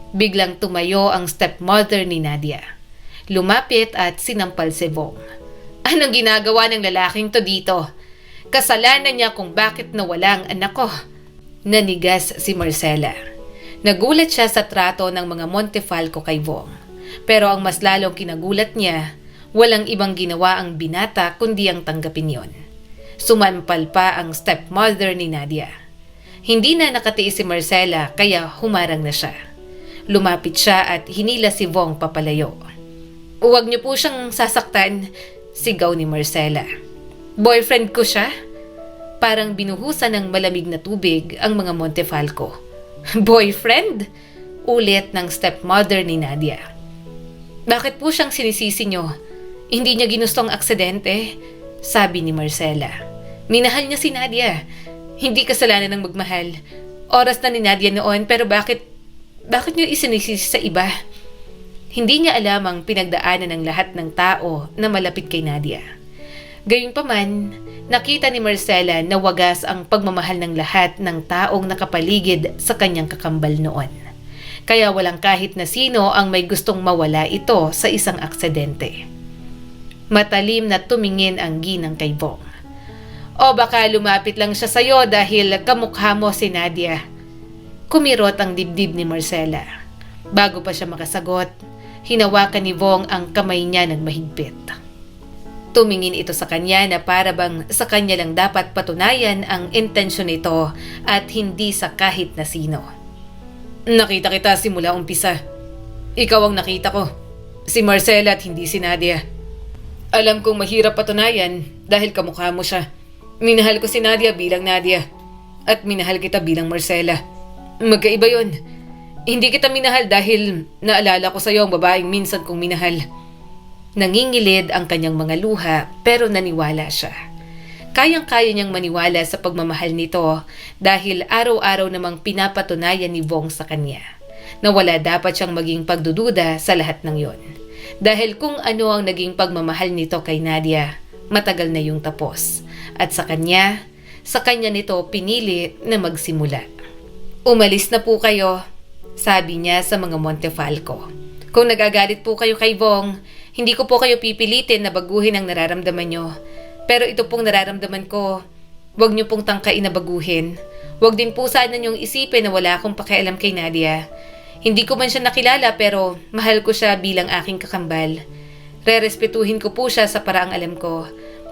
Biglang tumayo ang stepmother ni Nadia. Lumapit at sinampal si Vong. "Anong ginagawa ng lalaking to dito? Kasalanan niya kung bakit nawala ang anak ko." Nanigas si Marcela. Nagulat siya sa trato ng mga Montefalco kay Vong. Pero ang mas lalong kinagulat niya, walang ibang ginawa ang binata kundi ang tanggapin yon. Sumampal pa ang stepmother ni Nadia. Hindi na nakatiis si Marcela kaya humarang na siya. Lumapit siya at hinila si Vong papalayo. "Huwag niyo po siyang sasaktan," sigaw ni Marcela. "Boyfriend ko siya?" Parang binuhusan ng malamig na tubig ang mga Montefalco. "Boyfriend?" ulit ng stepmother ni Nadia. "Bakit po siyang sinisisi niyo? Hindi niya ginusto ang aksidente, sabi ni Marcela. Minahal niya si Nadia. Hindi kasalanan ng magmahal. Oras na ni Nadia noon, pero bakit niyo isinisisi sa iba? Hindi niya alam ang pinagdaanan ng lahat ng tao na malapit kay Nadia. Gayunpaman, nakita ni Marcela na wagas ang pagmamahal ng lahat ng taong nakapaligid sa kanyang kakambal noon. Kaya walang kahit na sino ang may gustong mawala ito sa isang aksidente. Matalim na tumingin ang ginang kay Bong. O baka lumapit lang siya sa'yo dahil kamukha mo si Nadia. Kumirot ang dibdib ni Marcela. Bago pa siya makasagot, hinawakan ni Bong ang kamay niya ng mahigpit. Tumingin ito sa kanya na para bang sa kanya lang dapat patunayan ang intensyon nito at hindi sa kahit na sino. Nakita kita simula umpisa. Ikaw ang nakita ko. Si Marcela at hindi si Nadia. Alam kong mahirap patunayan dahil kamukha mo siya. Minahal ko si Nadia bilang Nadia at minahal kita bilang Marcela. Magkaiba yun. Hindi kita minahal dahil naalala ko sa iyo ang babaeng minsan kong minahal. Nangingilid ang kanyang mga luha pero naniwala siya. Kayang-kaya niyang maniwala sa pagmamahal nito dahil araw-araw namang pinapatunayan ni Bong sa kanya na wala dapat siyang maging pagdududa sa lahat ng yon. Dahil kung ano ang naging pagmamahal nito kay Nadia, matagal na yung tapos. At sa kanya nito pinili na magsimula. Umalis na po kayo, sabi niya sa mga Montefalco. Kung nagagalit po kayo kay Bong, hindi ko po kayo pipilitin na baguhin ang nararamdaman nyo. Pero ito pong nararamdaman ko, huwag nyo pong tangkain na baguhin. Huwag din po sana nyong isipin na wala akong pakialam kay Nadia. Hindi ko man siya nakilala pero mahal ko siya bilang aking kakambal. Rerespetuhin ko po siya sa paraang alam ko.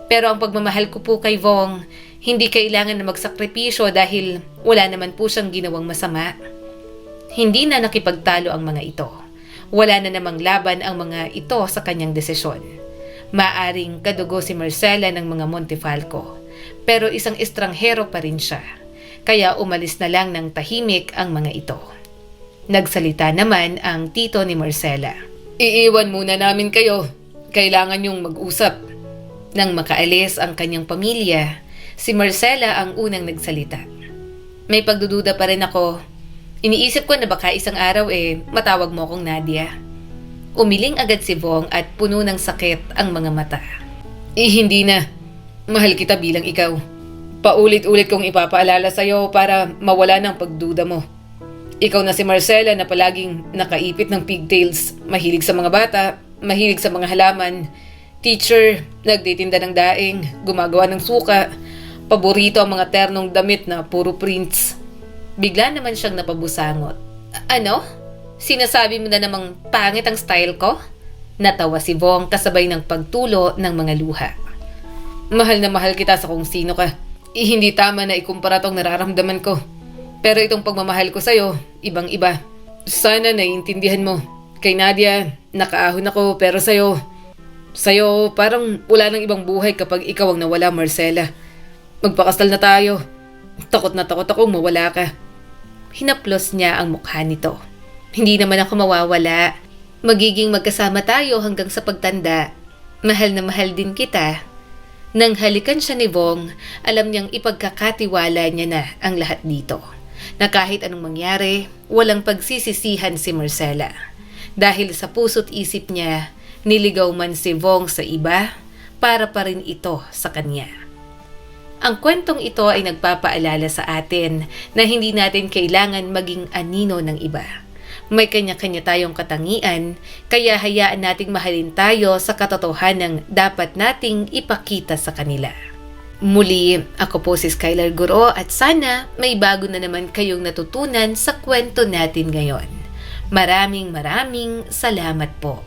Pero ang pagmamahal ko po kay Bong, hindi kailangan na magsakripisyo dahil wala naman po siyang ginawang masama. Hindi na nakipagtalo ang mga ito. Wala na namang laban ang mga ito sa kanyang desisyon. Maaring kadugo si Marcela ng mga Montefalco, pero isang estranghero pa rin siya. Kaya umalis na lang ng tahimik ang mga ito. Nagsalita naman ang tito ni Marcela. Iiwan muna namin kayo. Kailangan yung mag-usap. Nang makaalis ang kanyang pamilya, si Marcela ang unang nagsalita. May pagdududa pa rin ako. Iniisip ko na baka isang araw matawag mo akong Nadia. Umiling agad si Bong at puno ng sakit ang mga mata. Hindi na. Mahal kita bilang ikaw. Paulit-ulit kong ipapaalala sa'yo para mawala ng pagduda mo. Ikaw na si Marcela na palaging nakaipit ng pigtails, mahilig sa mga bata, mahilig sa mga halaman, teacher, nagtitinda ng daing, gumagawa ng suka, paborito ang mga ternong damit na puro prints. Bigla naman siyang napabusangot. Ano? Sinasabi mo na namang pangit ang style ko? Natawa si Bong kasabay ng pagtulo ng mga luha. Mahal na mahal kita sa kung sino ka. Hindi tama na ikumpara tong nararamdaman ko. Pero itong pagmamahal ko sa'yo, ibang-iba. Sana naiintindihan mo. Kay Nadia, nakaahon ako pero sa'yo parang wala nang ibang buhay kapag ikaw ang nawala, Marcela. Magpakasal na tayo. Takot na takot ako mawala ka. Hinaplos niya ang mukha nito. Hindi naman ako mawawala. Magiging magkasama tayo hanggang sa pagtanda. Mahal na mahal din kita. Nang halikan siya ni Bong, alam niyang ipagkakatiwala niya na ang lahat dito. Na kahit anong mangyari, walang pagsisisihan si Marcela. Dahil sa puso't isip niya, niligaw man si Bong sa iba, para pa rin ito sa kanya. Ang kwentong ito ay nagpapaalala sa atin na hindi natin kailangan maging anino ng iba. May kanya-kanya tayong katangian, kaya hayaan nating mahalin tayo sa katotohanang dapat nating ipakita sa kanila. Muli, ako po si Skylar Guro at sana may bago na naman kayong natutunan sa kwento natin ngayon. Maraming salamat po.